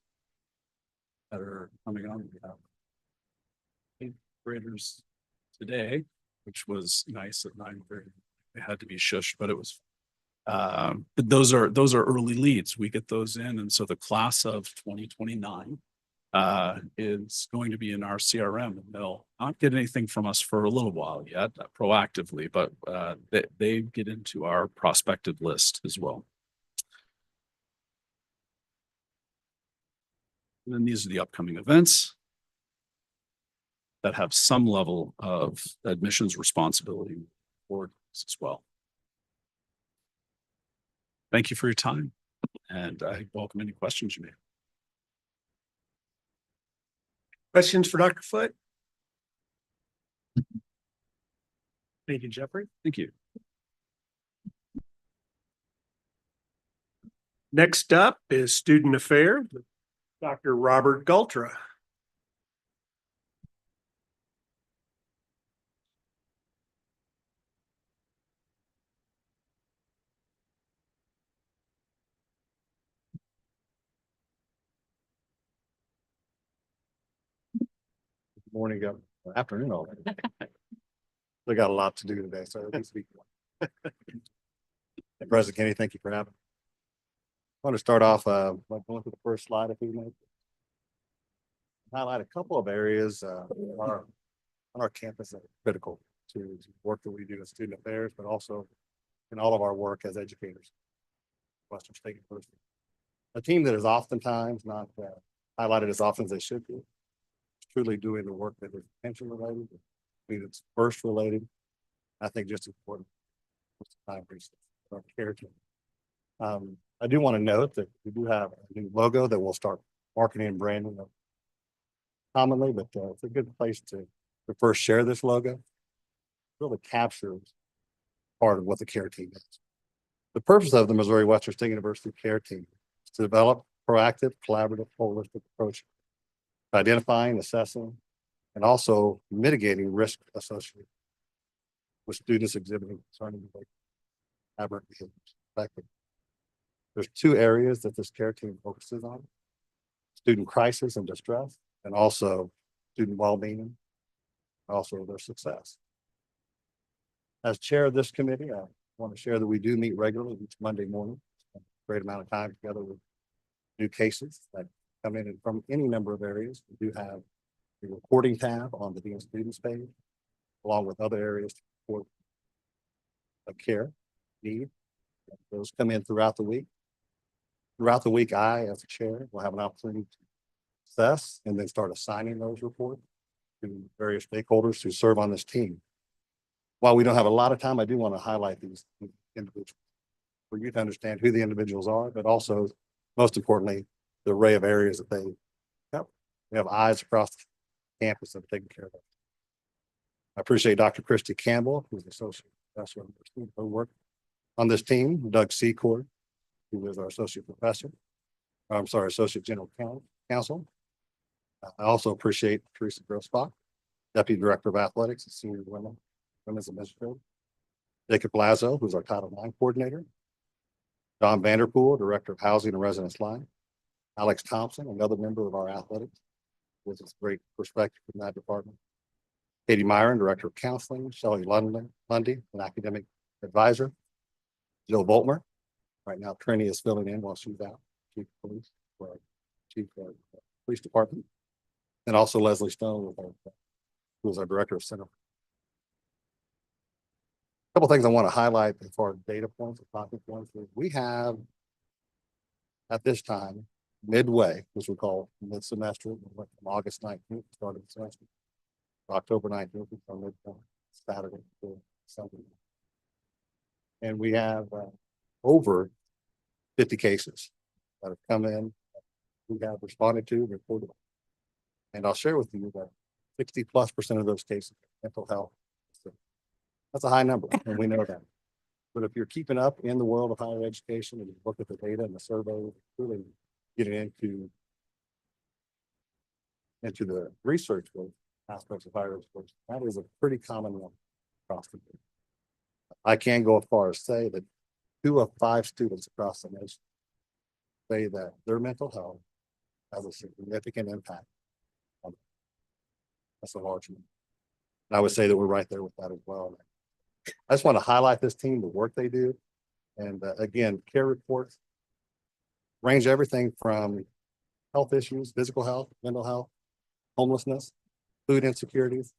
that are coming on. We have 8th graders today, which was nice at 9:30. They had to be shushed, but it was but those are early leads. We get those in, and so the class of 2029 is going to be in our CRM, and they'll not get anything from us for a little while yet, proactively, but they get into our prospective list as well. And then these are the upcoming events that have some level of admissions responsibility for us as well. Thank you for your time, and I welcome any questions you may have. Questions for Dr. Foote? Thank you, Jeffrey. Thank you. Next up is Student Affairs, Dr. Robert Galtra. Morning, afternoon already. We got a lot to do today, so it needs to be. Hey, President Kenny, thank you for having me. I want to start off by going to the first slide, if you may. Highlight a couple of areas on our campus that are critical to work that we do in student affairs, but also in all of our work as educators. Western State University. A team that is oftentimes not highlighted as often as they should be. Truly doing the work that is pension related, mean, it's first related. I think just important. Time for our care team. I do want to note that we do have a new logo that we'll start marketing and branding commonly, but it's a good place to first share this logo. It really captures part of what the care team is. The purpose of the Missouri Western State University Care Team is to develop proactive, collaborative, holistic approach to identifying, assessing, and also mitigating risk associated with students exhibiting concerning aberrant behaviors. There's two areas that this care team focuses on: student crisis and distress, and also student well-being, also their success. As chair of this committee, I want to share that we do meet regularly each Monday morning. A great amount of time together with new cases that come in from any number of areas. We do have a reporting tab on the Dean Students page, along with other areas to report a care need. Those come in throughout the week. Throughout the week, I, as a chair, will have an opportunity to assess and then start assigning those reports to various stakeholders who serve on this team. While we don't have a lot of time, I do want to highlight these individuals for you to understand who the individuals are, but also, most importantly, the array of areas that they cover. We have eyes across the campus that are taking care of them. I appreciate Dr. Christy Campbell, who's associate professor who work on this team, Doug Secord, who is our associate professor. I'm sorry, associate general counsel. I also appreciate Teresa Grossbach, deputy director of athletics and senior women's administrator. Jacob Lazo, who's our Title IX coordinator. Don Vanderpool, director of housing and residence line. Alex Thompson, another member of our athletics, with his great perspective from that department. Katie Myron, director of counseling. Shelley Lundy, an academic advisor. Jill Voltmer. Right now, Trini is filling in while she's out. Chief of police, chief of police department. And also Leslie Stone, who is our director of center. A couple things I want to highlight as far as data points and talking points. We have at this time, midway, which we call mid-semester, from August 19th, started the semester. October 19th, from midpoint, Saturday to Sunday. And we have over 50 cases that have come in, we have responded to, reported. And I'll share with you that 60+% of those cases are mental health. So that's a high number, and we know that. But if you're keeping up in the world of higher education and you look at the data and the survey, really getting into the research with aspects of higher education, that is a pretty common one across the board. I can go as far as say that 2 of 5 students across the nation say that their mental health has a significant impact on them. That's a large number. And I would say that we're right there with that as well. I just want to highlight this team, the work they do. And again, care reports range everything from health issues, physical health, mental health, homelessness, food insecurities,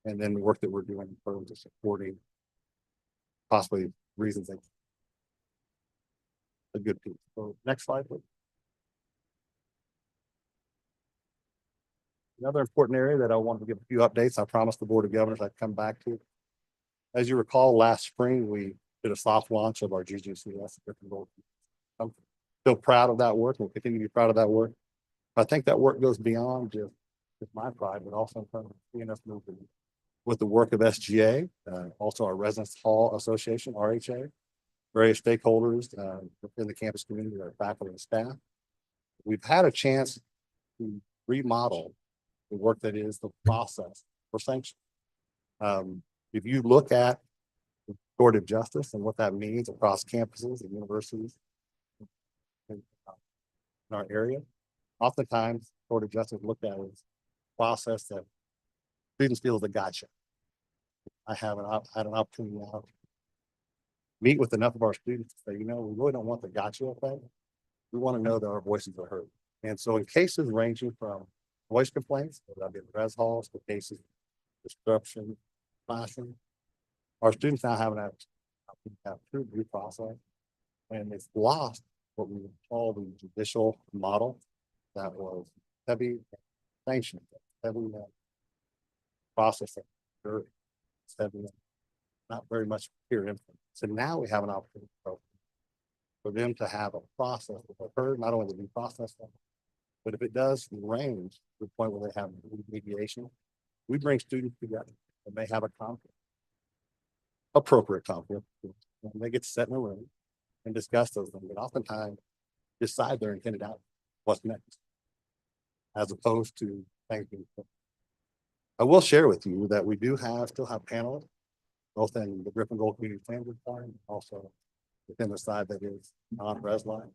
and then the work that we're doing in terms of supporting possibly reasons that a good piece. So next slide, please. Another important area that I wanted to give a few updates. I promised the Board of Governors I'd come back to. As you recall, last spring, we did a soft launch of our GGCS. I'm still proud of that work and we'll continue to be proud of that work. I think that work goes beyond just my pride, but also in terms of seeing us move with the work of SGA, also our Residence Hall Association, RHA, various stakeholders within the campus community, our faculty and staff. We've had a chance to remodel the work that is the process for sanction. If you look at restorative justice and what that means across campuses and universities in our area, oftentimes restorative justice looked at as a process that students feel is a gotcha. I had an opportunity now to meet with enough of our students to say, you know, we really don't want the gotcha effect. We want to know that our voices are heard. And so in cases ranging from voice complaints, whether that be in the res halls, to cases of disruption, classroom, our students now have true due process, and it's lost what we would call the judicial model that was heavy sanctioning, heavy processing. Sure. It's having not very much peer influence. So now we have an opportunity for them to have a process that they've heard, not only to be processed, but if it does range to the point where they have mediation, we bring students together and they have a conflict, appropriate conflict, and they get to sit in a room and discuss those things, and oftentimes decide their intended outcome, what's next, as opposed to things being put. I will share with you that we do still have panels, both in the Griffin Gold Community Standards Line, also within the side that is non-res line.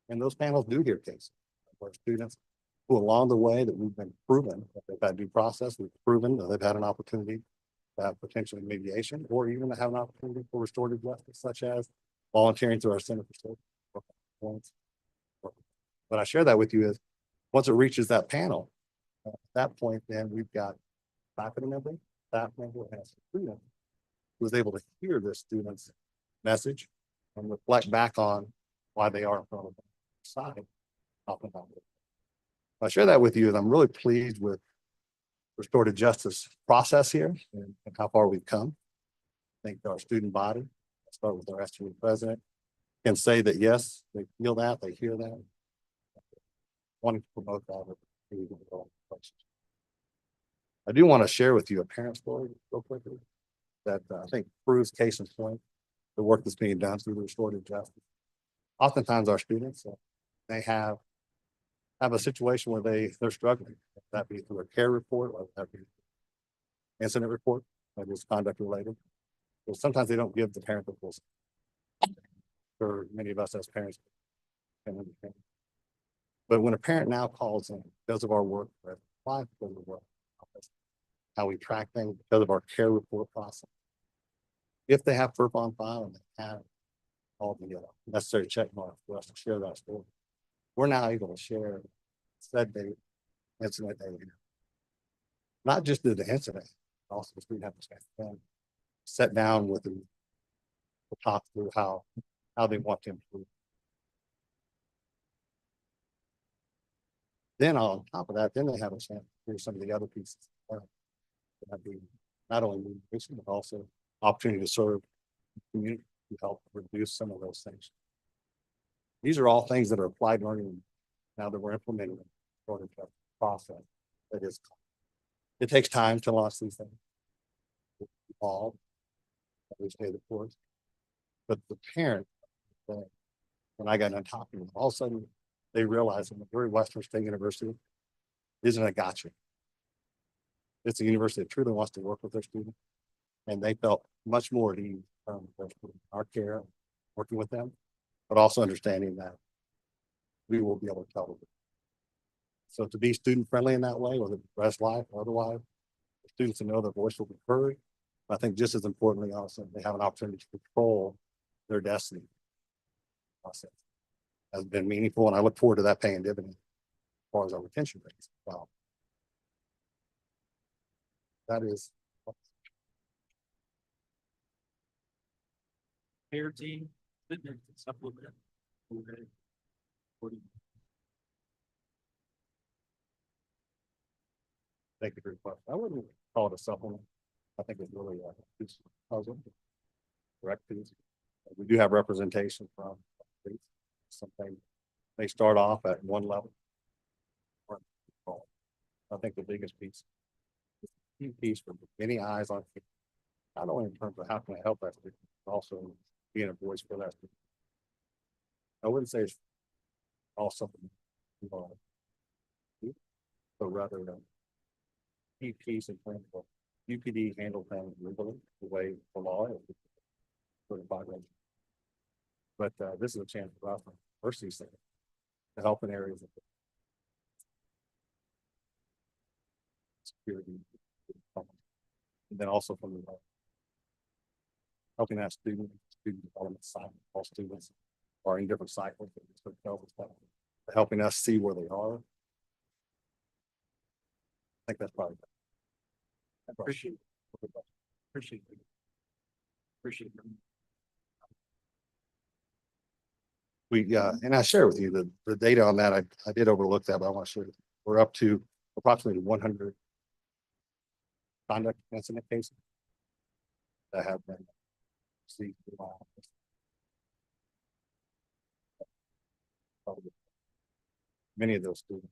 And those panels do hear cases where students who along the way that we've been proven that they've had due process, we've proven that they've had an opportunity to have potentially mediation, or even to have an opportunity for restorative justice, such as volunteering through our Center for Social Points. But I share that with you is once it reaches that panel, at that point, then we've got faculty member, staff member, and a student who is able to hear this student's message and reflect back on why they are in front of the side. I share that with you, and I'm really pleased with restorative justice process here and how far we've come. I think our student body, let's start with our STU president, can say that yes, they feel that, they hear that, wanting to promote that. I do want to share with you a parent story real quickly that I think proves case in point the work that's being done through the restorative justice. Oftentimes our students, they have a situation where they're struggling, that be through a care report or that be incident report that is conduct related. But sometimes they don't give the parent the full. For many of us as parents can understand. But when a parent now calls in because of our work, because of the work, how we track things, because of our care report process, if they have FERP on file and they have all the necessary check marks for us to share that story, we're now able to share said date, incident data. Not just the incident, also the student have to sit down with them to talk through how they want to improve. Then on top of that, then they have a chance to hear some of the other pieces. That be not only education, but also opportunity to serve the community to help reduce some of those things. These are all things that are applied learning now that we're implementing in order to process. That is, it takes time to launch these things. Evolve, we stay the course. But the parent, when I got on top of them, all of a sudden they realized that Missouri Western State University isn't a gotcha. It's a university that truly wants to work with their students. And they felt much more at ease our care, working with them, but also understanding that we will be able to tell them. So to be student friendly in that way, whether it's res life or otherwise, the students to know their voice will be heard. I think just as importantly, also they have an opportunity to control their destiny. Process has been meaningful, and I look forward to that paying dividends as far as our retention rates. Wow. That is. Pair team, supplement. Thank you for your question. I wouldn't call it a supplement. I think it's really a puzzle. Correct piece. We do have representation from something. They start off at one level. I think the biggest piece is the key piece for many eyes on it, not only in terms of how can I help that student, but also being a voice for that student. I wouldn't say it's all something involved, but rather a key piece in terms of UPD handle things legally the way the law is. But this is a chance for us to first these things to help in areas of security, and then also from the helping that student development cycle. All students are in different cycles, helping us see where they are. I think that's probably. Appreciate it. Appreciate it. Appreciate it. We and I share with you the data on that. I did overlook that, but I want to share. We're up to approximately 100 conduct incident cases that have been received through my office. Many of those students.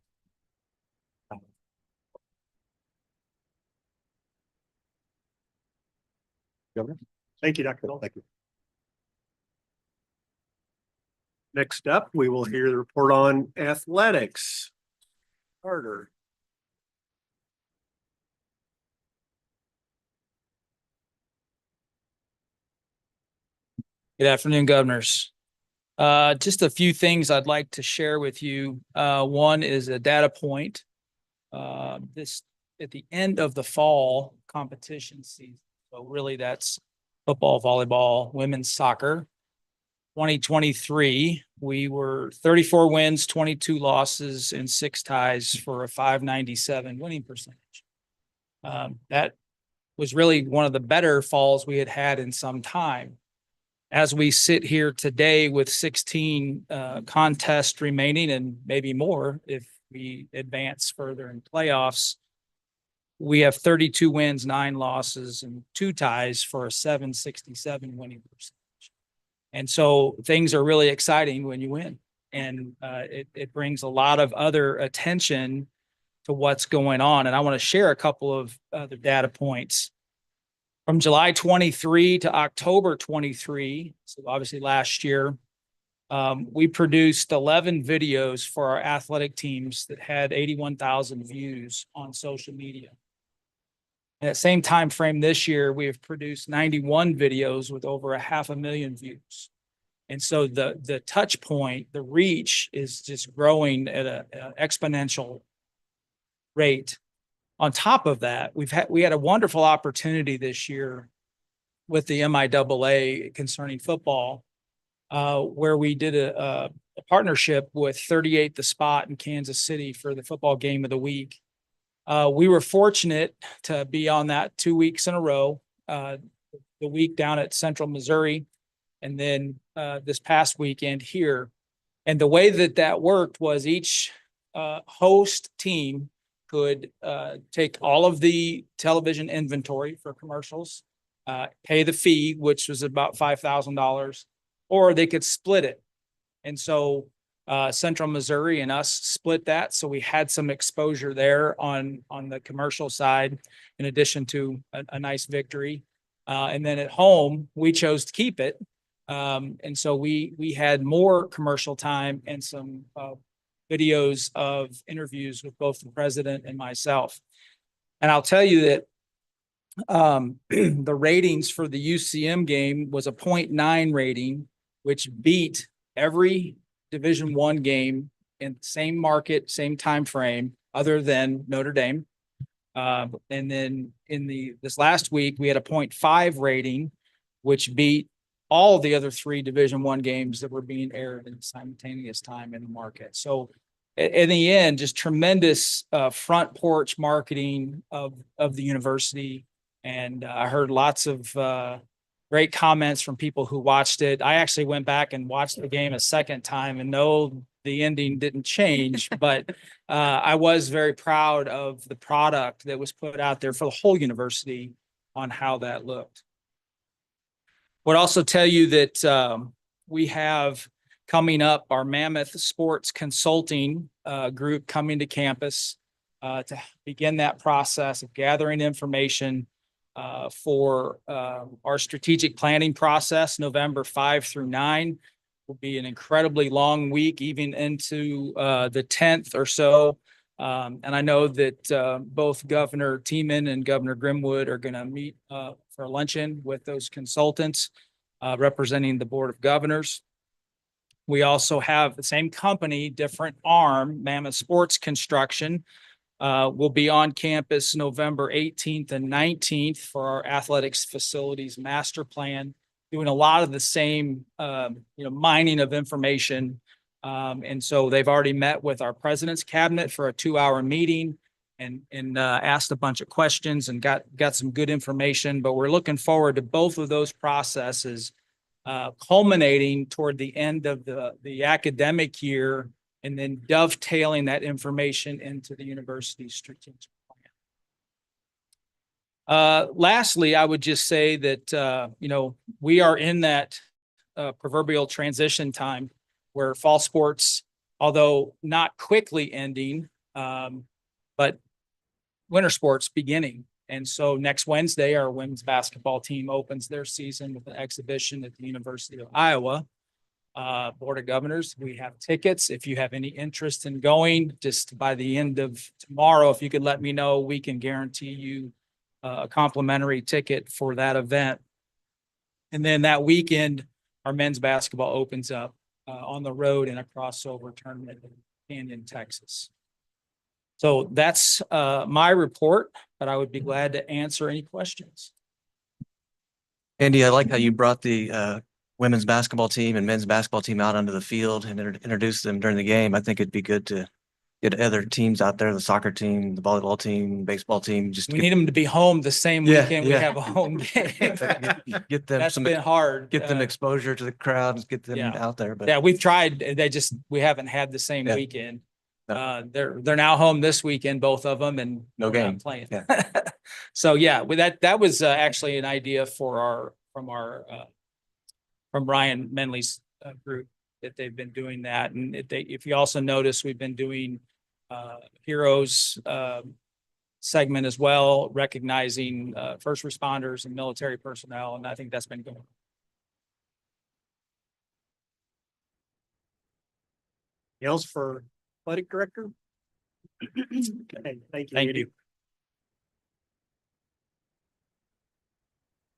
Governor? Thank you, Dr. Hill. Thank you. Next up, we will hear the report on athletics. Carter. Good afternoon, governors. Just a few things I'd like to share with you. One is a data point. This at the end of the fall competition season. So really that's football, volleyball, women's soccer. 2023, we were 34 wins, 22 losses, and 6 ties for a 597 winning percentage. That was really one of the better falls we had had in some time. As we sit here today with 16 contests remaining and maybe more if we advance further in playoffs, we have 32 wins, 9 losses, and 2 ties for a 767 winning percentage. And so things are really exciting when you win. And it brings a lot of other attention to what's going on. And I want to share a couple of other data points. From July 23 to October 23, so obviously last year, we produced 11 videos for our athletic teams that had 81,000 views on social media. In that same time frame this year, we have produced 91 videos with over 500,000 views. And so the touch point, the reach is just growing at an exponential rate. On top of that, we had a wonderful opportunity this year with the MIAA concerning football, where we did a partnership with 38 The Spot in Kansas City for the football game of the week. We were fortunate to be on that 2 weeks in a row, the week down at Central Missouri, and then this past weekend here. And the way that worked was each host team could take all of the television inventory for commercials, pay the fee, which was about $5,000, or they could split it. And so Central Missouri and us split that. So we had some exposure there on the commercial side, in addition to a nice victory. And then at home, we chose to keep it. And so we had more commercial time and some videos of interviews with both the president and myself. And I'll tell you that the ratings for the UCM game was a 0.9 rating, which beat every Division I game in the same market, same time frame, other than Notre Dame. And then in this last week, we had a 0.5 rating, which beat all the other 3 Division I games that were being aired in simultaneous time in the market. So in the end, just tremendous front porch marketing of the university. And I heard lots of great comments from people who watched it. I actually went back and watched the game a second time, and no, the ending didn't change, but I was very proud of the product that was put out there for the whole university on how that looked. Would also tell you that we have coming up our Mammoth Sports Consulting group coming to campus to begin that process of gathering information for our strategic planning process. November 5 through 9 will be an incredibly long week, even into the 10th or so. And I know that both Governor Tiemann and Governor Grimwood are going to meet for a luncheon with those consultants representing the Board of Governors. We also have the same company, different arm, Mammoth Sports Construction, will be on campus November 18th and 19th for our athletics facilities master plan, doing a lot of the same, mining of information. And so they've already met with our president's cabinet for a 2-hour meeting and asked a bunch of questions and got some good information. But we're looking forward to both of those processes culminating toward the end of the academic year, and then dovetailing that information into the university's strategic Lastly, I would just say that, we are in that proverbial transition time where fall sports, although not quickly ending, but winter sports beginning. And so next Wednesday, our women's basketball team opens their season with an exhibition at the University of Iowa. Board of Governors, we have tickets. If you have any interest in going, just by the end of tomorrow, if you could let me know, we can guarantee you a complimentary ticket for that event. And then that weekend, our men's basketball opens up on the road in a crossover tournament in Canyon, Texas. So that's my report, but I would be glad to answer any questions. Andy, I like how you brought the women's basketball team and men's basketball team out onto the field and introduced them during the game. I think it'd be good to get other teams out there, the soccer team, the volleyball team, baseball team, just We need them to be home the same Yeah, weekend we yeah. have a home game. get them That's some, been hard. get them exposure to the crowd, get them yeah. out there. But Yeah, we've tried. We haven't had the same Yeah. weekend. No. They're now home this weekend, both of them, and No we're not game. playing. Yeah. So yeah, with that was actually an idea from Ryan Menley's group that they've been doing that. And if you also notice, we've been doing heroes segment as well, recognizing first responders and military personnel, and I think that's been good. Anything else for athletic director? Okay, thank you. Thank Andy. you.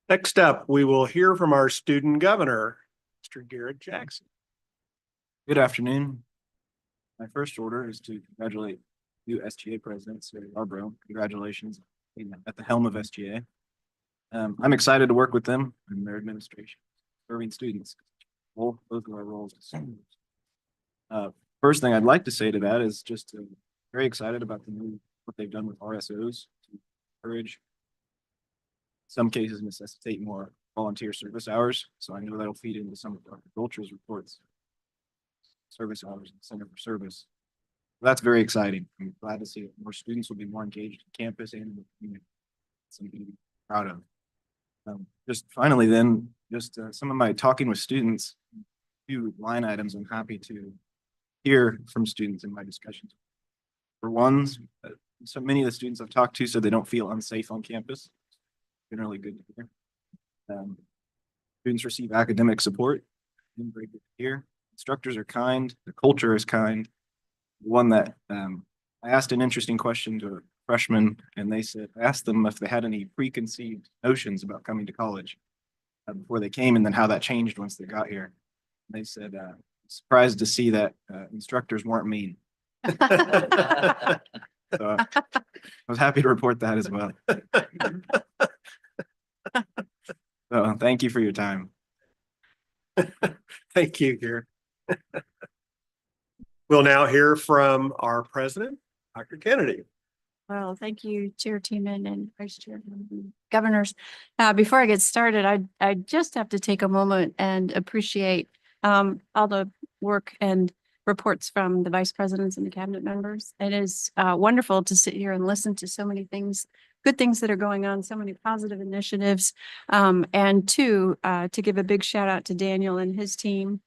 Next up, we will hear from our student governor, Mr. Garrett Jackson. Good afternoon. My first order is to congratulate new SGA president, Sir Yarbrough. Congratulations at the helm of SGA. I'm excited to work with them and their administration, serving students. Both of our roles. First thing I'd like to say to that is just very excited about what they've done with RSOs to encourage, in some cases necessitate more volunteer service hours. So I know that'll feed into some of Dr. Golcher's reports. Service hours, Center for Service. That's very exciting. I'm glad to see that more students will be more engaged in campus and in the community. Something to be proud of. Just finally then, just some of my talking with students, a few line items I'm happy to hear from students in my discussions. For one, so many of the students I've talked to said they don't feel unsafe on campus. Been really good to hear. Students receive academic support. Been very good to hear. Instructors are kind. The culture is kind. One that I asked an interesting question to a freshman, and they said, I asked them if they had any preconceived notions about coming to college before they came, and then how that changed once they got here. And they said, surprised to see that instructors weren't mean. So I was happy to report that as well. So thank you for your time. Thank you, Garrett. We'll now hear from our president, Dr. Kennedy. Well, thank you, Chair Teeman and Vice Chair and Governors. Before I get started, I just have to take a moment and appreciate all the work and reports from the vice presidents and the cabinet members. It is wonderful to sit here and listen to so many things, good things that are going on, so many positive initiatives. And to give a big shout out to Daniel and his team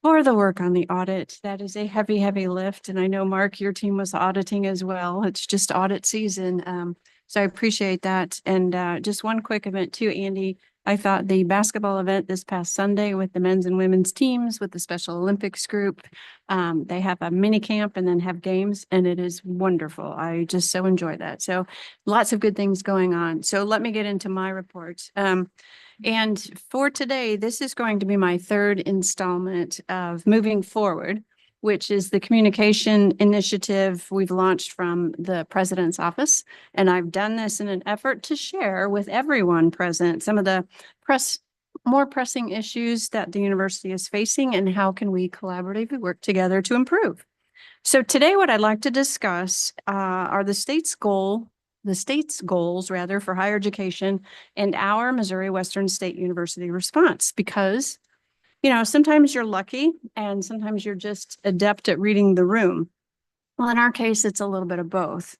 for the work on the audit. That is a heavy, heavy lift. And I know, Mark, your team was auditing as well. It's just audit season. So I appreciate that. And just one quick event too, Andy. I thought the basketball event this past Sunday with the men's and women's teams with the Special Olympics group, they have a mini camp and then have games, and it is wonderful. I just so enjoy that. So lots of good things going on. So let me get into my report. And for today, this is going to be my third installment of Moving Forward, which is the communication initiative we've launched from the president's office. And I've done this in an effort to share with everyone present some of the more pressing issues that the university is facing and how can we collaboratively work together to improve. So today, what I'd like to discuss are the state's goals for higher education and our Missouri Western State University response, because sometimes you're lucky and sometimes you're just adept at reading the room. Well, in our case, it's a little bit of both.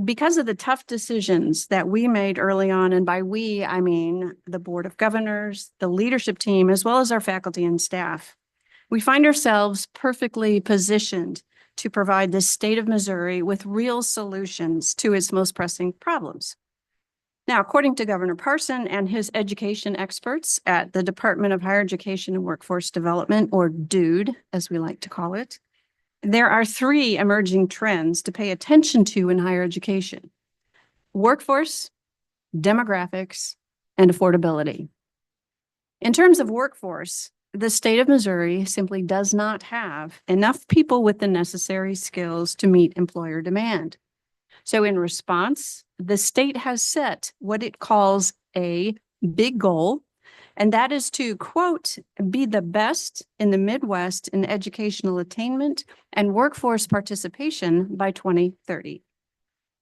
Because of the tough decisions that we made early on, and by we, I mean the Board of Governors, the leadership team, as well as our faculty and staff, we find ourselves perfectly positioned to provide the state of Missouri with real solutions to its most pressing problems. Now, according to Governor Parson and his education experts at the Department of Higher Education and Workforce Development, or DUDE, as we like to call it, there are 3 emerging trends to pay attention to in higher education: workforce, demographics, and affordability. In terms of workforce, the state of Missouri simply does not have enough people with the necessary skills to meet employer demand. So in response, the state has set what it calls a big goal, and that is to, quote, be the best in the Midwest in educational attainment and workforce participation by 2030.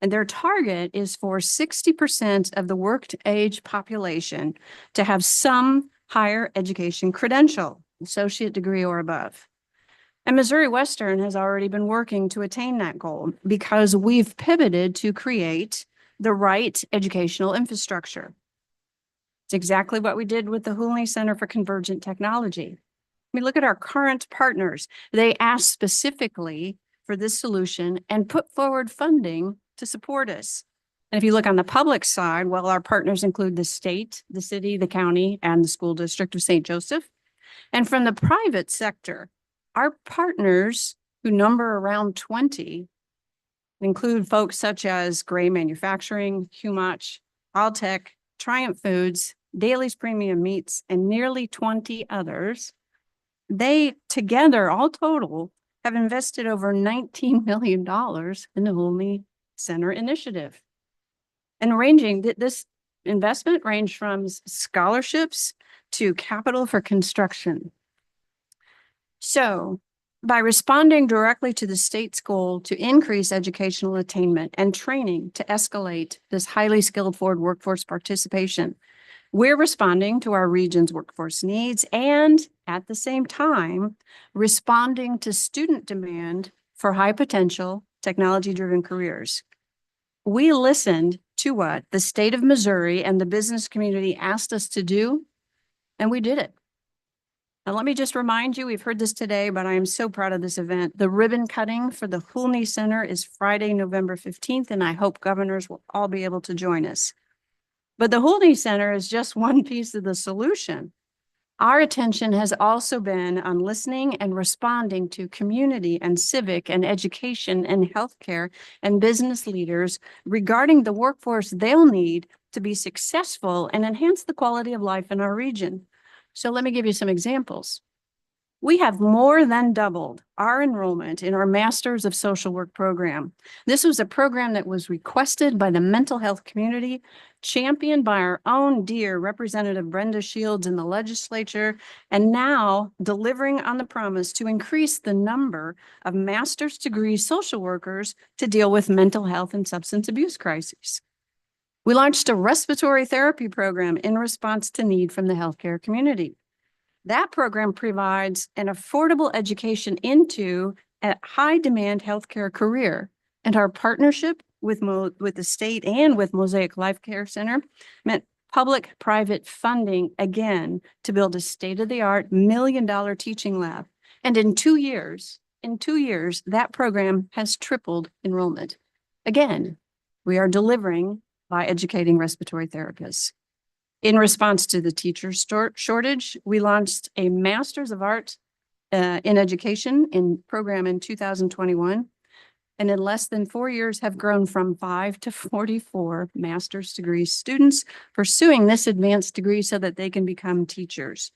And their target is for 60% of the worked age population to have some higher education credential, associate degree or above. And Missouri Western has already been working to attain that goal because we've pivoted to create the right educational infrastructure. It's exactly what we did with the Unionl Center for Convergent Technology. I mean, look at our current partners. They asked specifically for this solution and put forward funding to support us. And if you look on the public side, well, our partners include the state, the city, the county, and the school district of St. Joseph. And from the private sector, our partners, who number around 20, include folks such as Gray Manufacturing, Humach, Alltech, Triumph Foods, Daly's Premium Meats, and nearly 20 others. They together, all total, have invested over $19 million in the Unionl Center initiative. And this investment ranged from scholarships to capital for construction. So by responding directly to the state's goal to increase educational attainment and training to escalate this highly skilled forward workforce participation, we're responding to our region's workforce needs and at the same time, responding to student demand for high potential technology-driven careers. We listened to what the state of Missouri and the business community asked us to do, and we did it. Now, let me just remind you, we've heard this today, but I am so proud of this event. The ribbon cutting for the Unionl Center is Friday, November 15th, and I hope governors will all be able to join us. But the Unionl Center is just one piece of the solution. Our attention has also been on listening and responding to community and civic and education and healthcare and business leaders regarding the workforce they'll need to be successful and enhance the quality of life in our region. So let me give you some examples. We have more than doubled our enrollment in our Masters of Social Work program. This was a program that was requested by the mental health community, championed by our own dear Representative Brenda Shields in the legislature, and now delivering on the promise to increase the number of master's degree social workers to deal with mental health and substance abuse crises. We launched a respiratory therapy program in response to need from the healthcare community. That program provides an affordable education into a high-demand healthcare career, and our partnership with the state and with Mosaic Life Care Center meant public-private funding again to build a state-of-the-art $1 million teaching lab. And in 2 years, that program has tripled enrollment. Again, we are delivering by educating respiratory therapists. In response to the teacher shortage, we launched a Master's of Art in Education program in 2021, and in less than 4 years have grown from 5 to 44 master's degree students pursuing this advanced degree so that they can become teachers.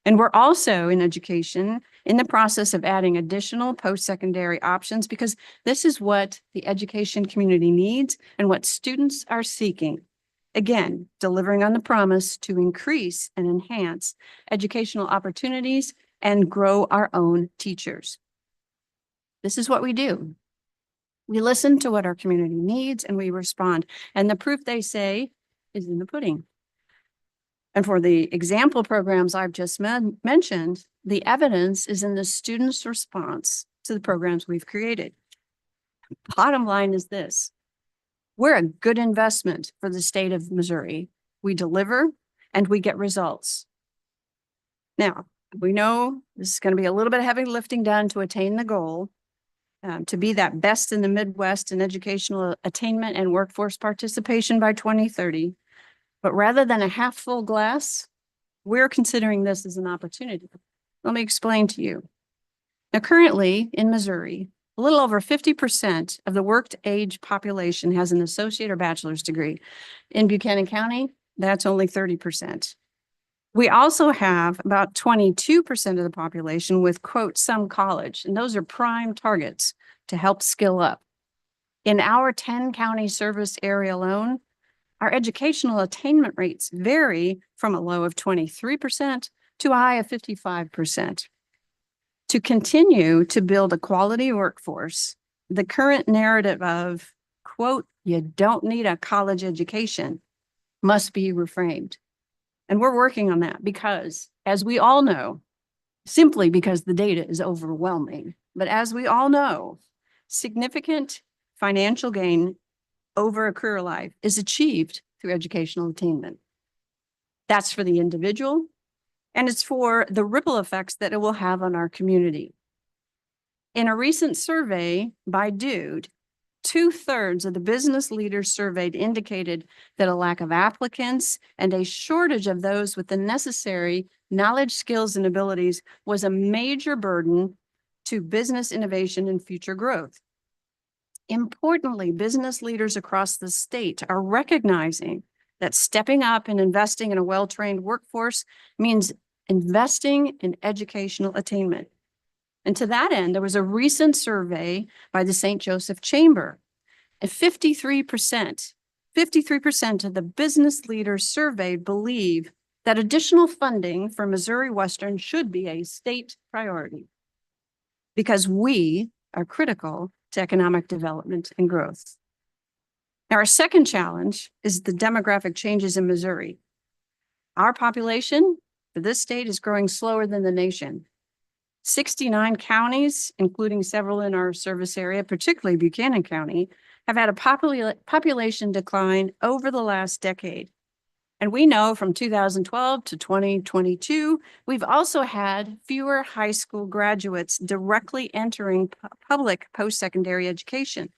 And we're also in education in the process of adding additional post-secondary options because this is what the education community needs and what students are seeking. Again, delivering on the promise to increase and enhance educational opportunities and grow our own teachers. This is what we do. We listen to what our community needs and we respond. And the proof, they say, is in the pudding. And for the example programs I've just mentioned, the evidence is in the students' response to the programs we've created. Bottom line is this. We're a good investment for the state of Missouri. We deliver and we get results. Now, we know this is going to be a little bit of heavy lifting done to attain the goal, to be that best in the Midwest in educational attainment and workforce participation by 2030. But rather than a half full glass, we're considering this as an opportunity. Let me explain to you. Now, currently in Missouri, a little over 50% of the worked age population has an associate or bachelor's degree. In Buchanan County, that's only 30%. We also have about 22% of the population with, quote, some college, and those are prime targets to help skill up. In our 10 county service area alone, our educational attainment rates vary from a low of 23% to a high of 55%. To continue to build a quality workforce, the current narrative of, quote, you don't need a college education must be reframed. And we're working on that because, as we all know, simply because the data is overwhelming, but as we all know, significant financial gain over a career life is achieved through educational attainment. That's for the individual, and it's for the ripple effects that it will have on our community. In a recent survey by Dude, 2/3 of the business leaders surveyed indicated that a lack of applicants and a shortage of those with the necessary knowledge, skills, and abilities was a major burden to business innovation and future growth. Importantly, business leaders across the state are recognizing that stepping up and investing in a well-trained workforce means investing in educational attainment. And to that end, there was a recent survey by the St. Joseph Chamber, and 53% of the business leaders surveyed believe that additional funding for Missouri Western should be a state priority because we are critical to economic development and growth. Now, our second challenge is the demographic changes in Missouri. Our population for this state is growing slower than the nation. 69 counties, including several in our service area, particularly Buchanan County, have had a population decline over the last decade. And we know from 2012 to 2022, we've also had fewer high school graduates directly entering public post-secondary education.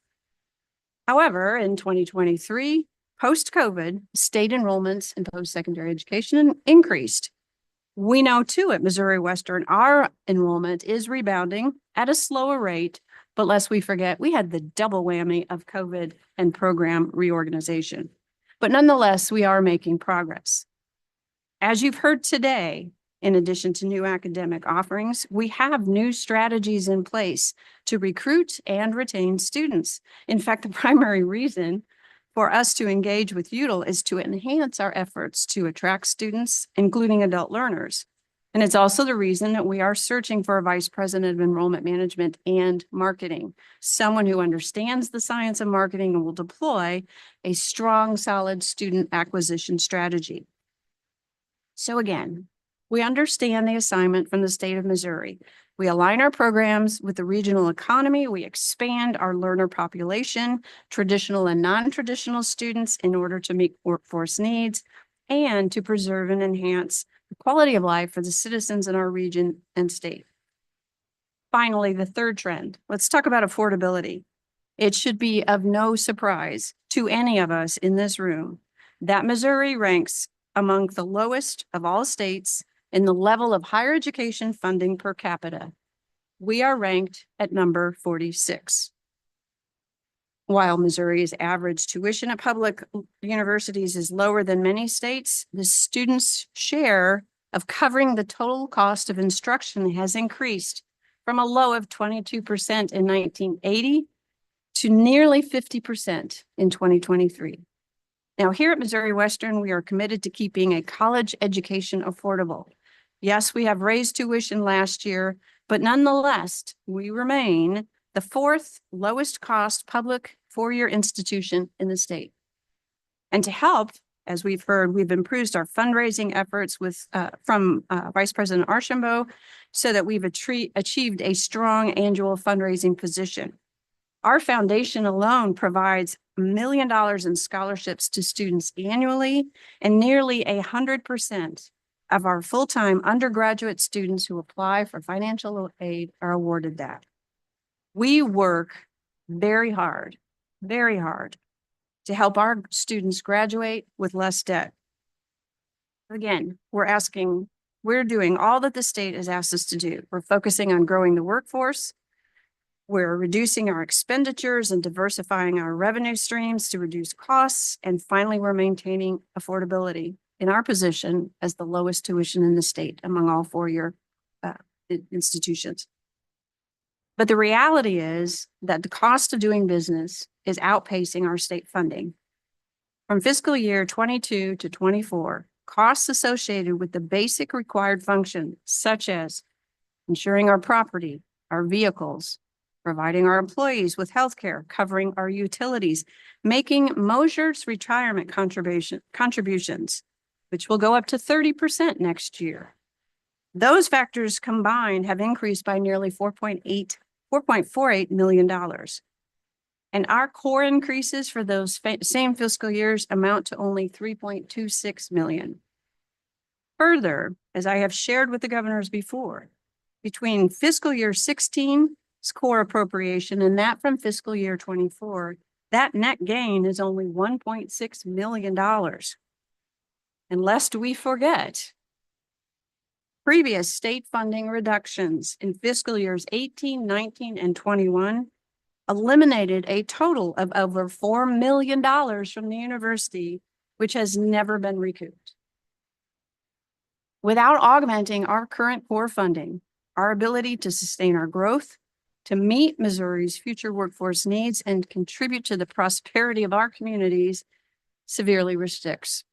However, in 2023, post-COVID, state enrollments in post-secondary education increased. We know too at Missouri Western, our enrollment is rebounding at a slower rate, but lest we forget, we had the double whammy of COVID and program reorganization. But nonetheless, we are making progress. As you've heard today, in addition to new academic offerings, we have new strategies in place to recruit and retain students. In fact, the primary reason for us to engage with Unionl is to enhance our efforts to attract students, including adult learners. And it's also the reason that we are searching for a vice president of enrollment management and marketing, someone who understands the science of marketing and will deploy a strong, solid student acquisition strategy. So again, we understand the assignment from the state of Missouri. We align our programs with the regional economy. We expand our learner population, traditional and non-traditional students in order to meet workforce needs and to preserve and enhance the quality of life for the citizens in our region and state. Finally, the third trend. Let's talk about affordability. It should be of no surprise to any of us in this room that Missouri ranks among the lowest of all states in the level of higher education funding per capita. We are ranked at number 46. While Missouri's average tuition at public universities is lower than many states, the students' share of covering the total cost of instruction has increased from a low of 22% in 1980 to nearly 50% in 2023. Now, here at Missouri Western, we are committed to keeping a college education affordable. Yes, we have raised tuition last year, but nonetheless, we remain the fourth lowest cost public four-year institution in the state. And to help, as we've heard, we've improved our fundraising efforts with from Vice President Archambault so that we've achieved a strong annual fundraising position. Our foundation alone provides million in scholarships to students annually, and nearly 100% of our full-time undergraduate students who apply for financial aid are awarded that. We work very hard to help our students graduate with less debt. Again, we're doing all that the state has asked us to do. We're focusing on growing the workforce. We're reducing our expenditures and diversifying our revenue streams to reduce costs. And finally, we're maintaining affordability in our position as the lowest tuition in the state among all four-year institutions. But the reality is that the cost of doing business is outpacing our state funding. From fiscal year 22 to 24, costs associated with the basic required functions, such as insuring our property, our vehicles, providing our employees with health care, covering our utilities, making Mosher's retirement contributions, which will go up to 30% next year. Those factors combined have increased by nearly $4.48 million. And our core increases for those same fiscal years amount to only $3.26 million. Further, as I have shared with the governors before, between fiscal year 16's core appropriation and that from fiscal year 24, that net gain is only $1.6 million. And lest we forget, previous state funding reductions in fiscal years 18, 19, and 21 eliminated a total of over $4 million from the university, which has never been recouped. Without augmenting our current core funding, our ability to sustain our growth, to meet Missouri's future workforce needs, and contribute to the prosperity of our communities severely restricts.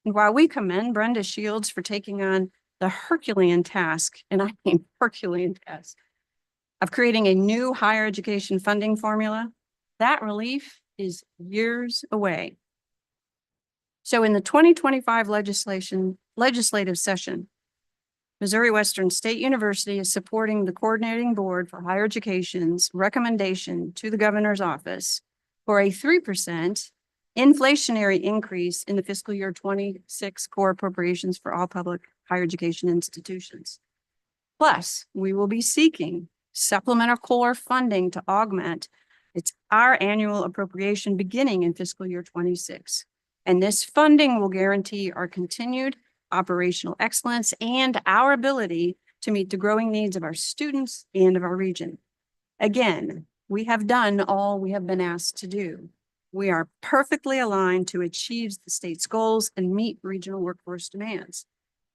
And while we commend Brenda Shields for taking on the Herculean task, and I mean Herculean task, of creating a new higher education funding formula, that relief is years away. So in the 2025 legislative session, Missouri Western State University is supporting the Coordinating Board for Higher Education's recommendation to the governor's office for a 3% inflationary increase in the fiscal year 26 core appropriations for all public higher education institutions. Plus, we will be seeking supplemental core funding to augment our annual appropriation beginning in fiscal year 26. And this funding will guarantee our continued operational excellence and our ability to meet the growing needs of our students and of our region. Again, we have done all we have been asked to do. We are perfectly aligned to achieve the state's goals and meet regional workforce demands.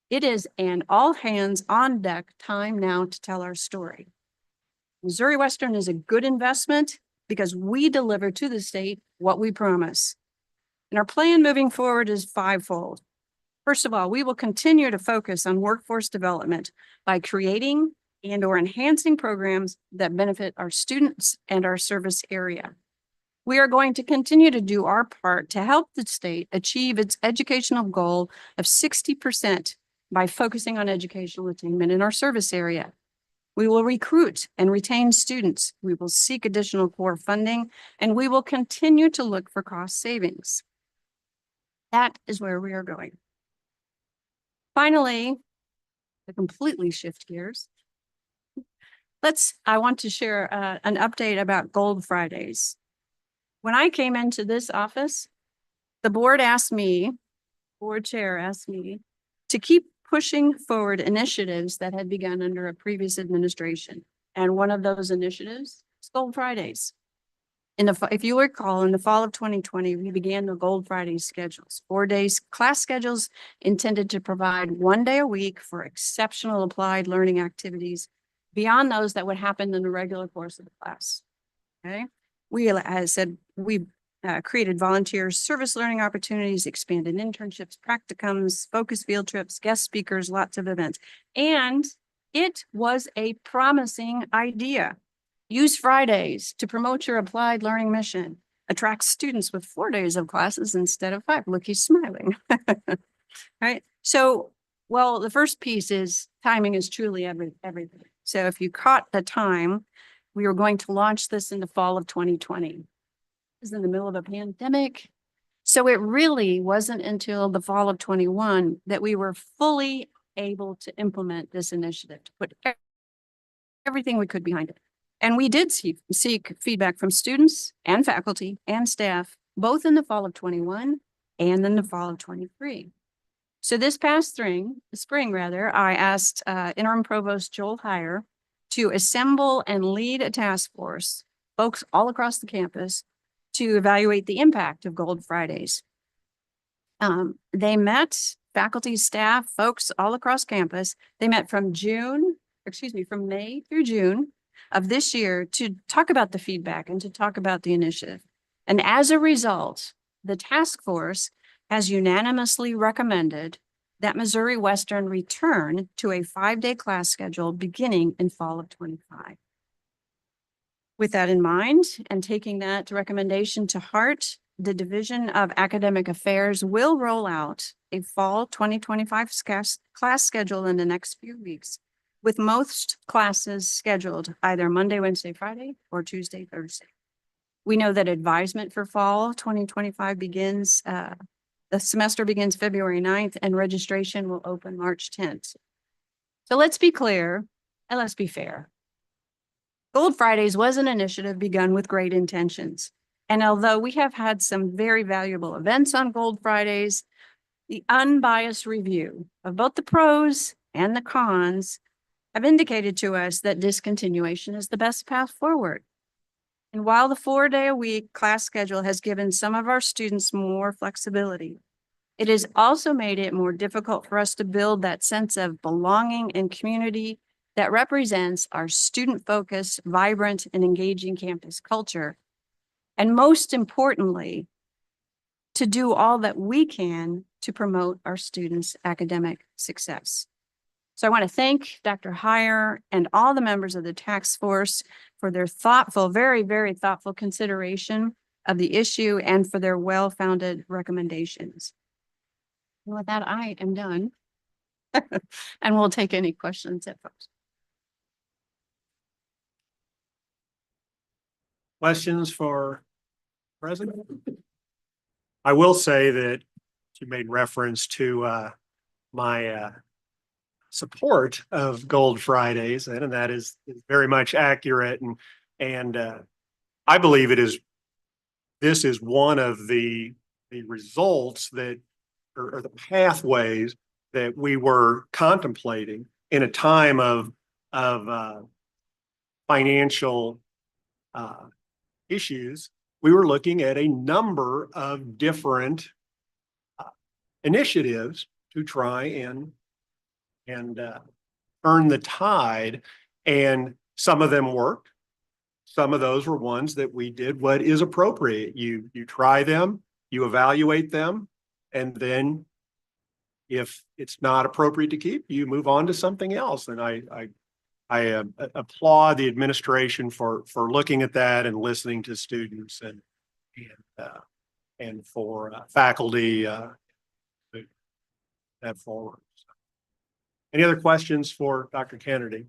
It is an all hands on deck time now to tell our story. Missouri Western is a good investment because we deliver to the state what we promise. And our plan moving forward is fivefold. First of all, we will continue to focus on workforce development by creating and/or enhancing programs that benefit our students and our service area. We are going to continue to do our part to help the state achieve its educational goal of 60% by focusing on educational attainment in our service area. We will recruit and retain students. We will seek additional core funding, and we will continue to look for cost savings. That is where we are going. Finally, to completely shift gears, I want to share an update about Gold Fridays. When I came into this office, the board chair asked me to keep pushing forward initiatives that had begun under a previous administration. And one of those initiatives is Gold Fridays. If you recall, in the fall of 2020, we began the Gold Friday schedules, 4 days class schedules intended to provide 1 day a week for exceptional applied learning activities beyond those that would happen in the regular course of the class. Okay. We created volunteer service learning opportunities, expanded internships, practicums, focus field trips, guest speakers, lots of events. And it was a promising idea. Use Fridays to promote your applied learning mission. Attract students with 4 days of classes instead of 5. Look, he's smiling. Right. So, well, the first piece is timing is truly everything. So if you caught the time, we were going to launch this in the fall of 2020. was in the middle of a pandemic. So it really wasn't until the fall of 21 that we were fully able to implement this initiative, to put everything we could behind it. And we did seek feedback from students and faculty and staff, both in the fall of 21 and in the fall of 23. So this past spring, I asked interim provost Joel Heyer to assemble and lead a task force, folks all across the campus, to evaluate the impact of Gold Fridays. They met faculty, staff, folks all across campus. They met from May through June of this year to talk about the feedback and to talk about the initiative. And as a result, the task force has unanimously recommended that Missouri Western return to a 5-day class schedule beginning in fall of 25. With that in mind, and taking that recommendation to heart, the Division of Academic Affairs will roll out a fall 2025 class schedule in the next few weeks, with most classes scheduled either Monday, Wednesday, Friday, or Tuesday, Thursday. We know that advisement for fall 2025 begins, the semester begins February 9th, and registration will open March 10th. So let's be clear and let's be fair. Gold Fridays was an initiative begun with great intentions. And although we have had some very valuable events on Gold Fridays, the unbiased review of both the pros and the cons have indicated to us that discontinuation is the best path forward. And while the 4-day-a-week class schedule has given some of our students more flexibility, it has also made it more difficult for us to build that sense of belonging and community that represents our student-focused, vibrant, and engaging campus culture. And most importantly, to do all that we can to promote our students' academic success. So I want to thank Dr. Heyer and all the members of the task force for their thoughtful, very, very thoughtful consideration of the issue and for their well-founded recommendations. And with that, I am done. And we'll take any questions that folks. Questions for President? I will say that you made reference to my support of Gold Fridays, and that is very much accurate. And I believe this is one of the results that or the pathways that we were contemplating in a time of financial issues. We were looking at a number of different initiatives to try and turn the tide, and some of them worked. Some of those were ones that we did what is appropriate. You try them, you evaluate them, and then if it's not appropriate to keep, you move on to something else. And I applaud the administration for looking at that and listening to students and for faculty that forward. Any other questions for Dr. Kennedy?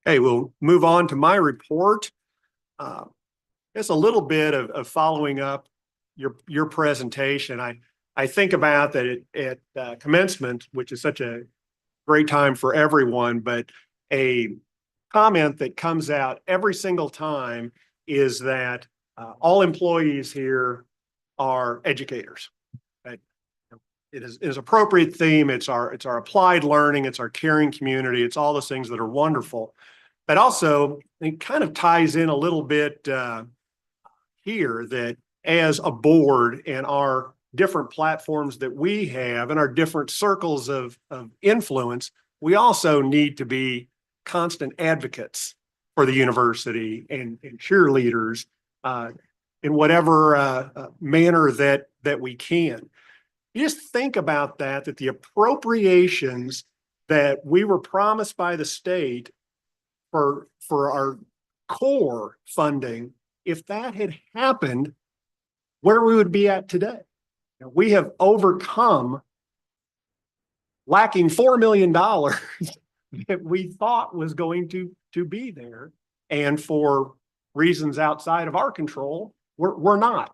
Okay, we'll move on to my report. Just a little bit of following up your presentation. I think about that at commencement, which is such a great time for everyone, but a comment that comes out every single time is that all employees here are educators. It is appropriate theme. It's our applied learning. It's our caring community. It's all those things that are wonderful. But also it kind of ties in a little bit here that as a board and our different platforms that we have and our different circles of influence, we also need to be constant advocates for the university and cheerleaders in whatever manner that we can. You just think about that the appropriations that we were promised by the state for our core funding, if that had happened, where we would be at today. We have overcome lacking $4 million that we thought was going to be there. And for reasons outside of our control, We're not.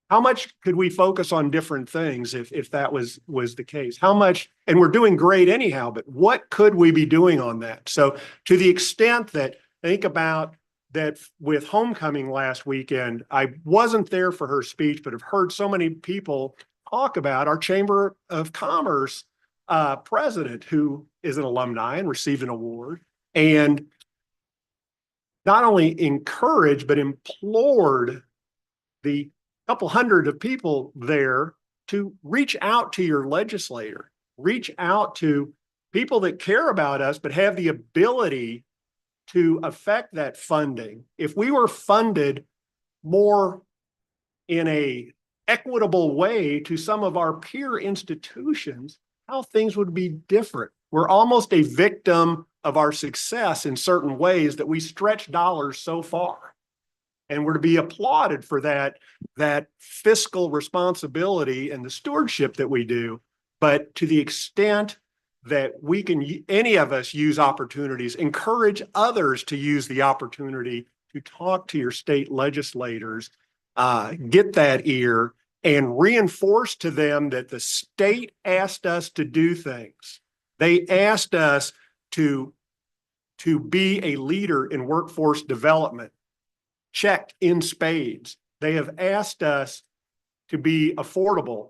How much could we focus on different things if that was the case? How much, and we're doing great anyhow, but what could we be doing on that? So to the extent that, think about that with homecoming last weekend, I wasn't there for her speech, but have heard so many people talk about our Chamber of Commerce president, who is an alumni and received an award, and not only encouraged, but implored the couple hundred of people there to reach out to your legislator, reach out to people that care about us, but have the ability to affect that funding. If we were funded more in a equitable way to some of our peer institutions, how things would be different. We're almost a victim of our success in certain ways that we stretch dollars so far. And we're to be applauded for that fiscal responsibility and the stewardship that we do. But to the extent that we can, any of us use opportunities, encourage others to use the opportunity to talk to your state legislators, get that ear and reinforce to them that the state asked us to do things. They asked us to be a leader in workforce development. Checked in spades. They have asked us to be affordable.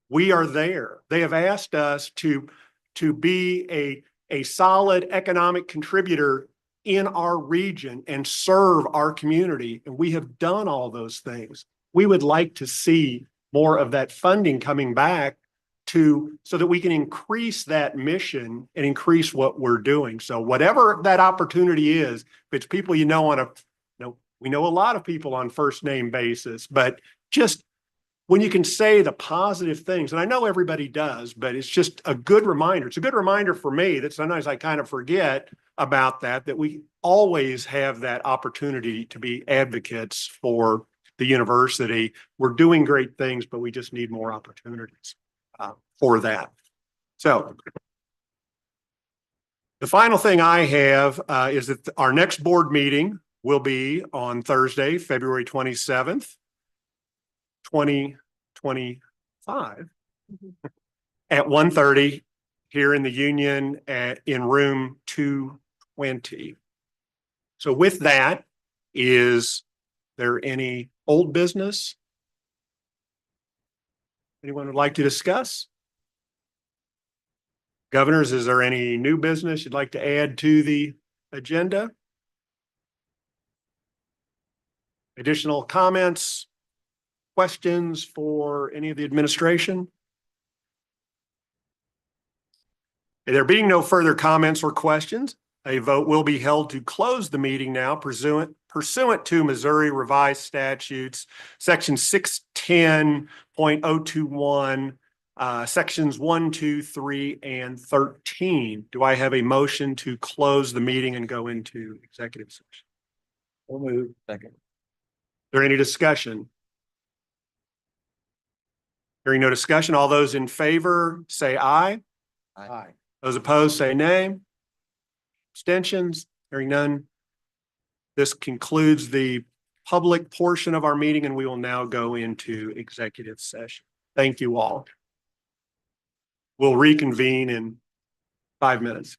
We are there. They have asked us to be a solid economic contributor in our region and serve our community. And we have done all those things. We would like to see more of that funding coming back so that we can increase that mission and increase what we're doing. So whatever that opportunity is, if it's people you know we know a lot of people on first name basis, but just when you can say the positive things, and I know everybody does, but it's just a good reminder. It's a good reminder for me that sometimes I kind of forget about that we always have that opportunity to be advocates for the university. We're doing great things, but we just need more opportunities for that. So the final thing I have is that our next board meeting will be on Thursday, February 27th, 2025 at 1:30 here in the Union in room 220. So with that, is there any old business anyone would like to discuss? Governors, is there any new business you'd like to add to the agenda? Additional comments, questions for any of the administration? There being no further comments or questions, a vote will be held to close the meeting now pursuant to Missouri Revised Statutes, Section 610.021, Sections 1, 2, 3, and 13. Do I have a motion to close the meeting and go into executive session? We'll move. Second. Is there any discussion? Hearing no discussion, all those in favor say aye. Aye. Those opposed say nay. Abstentions? Hearing none. This concludes the public portion of our meeting, and we will now go into executive session. Thank you all. We'll reconvene in 5 minutes.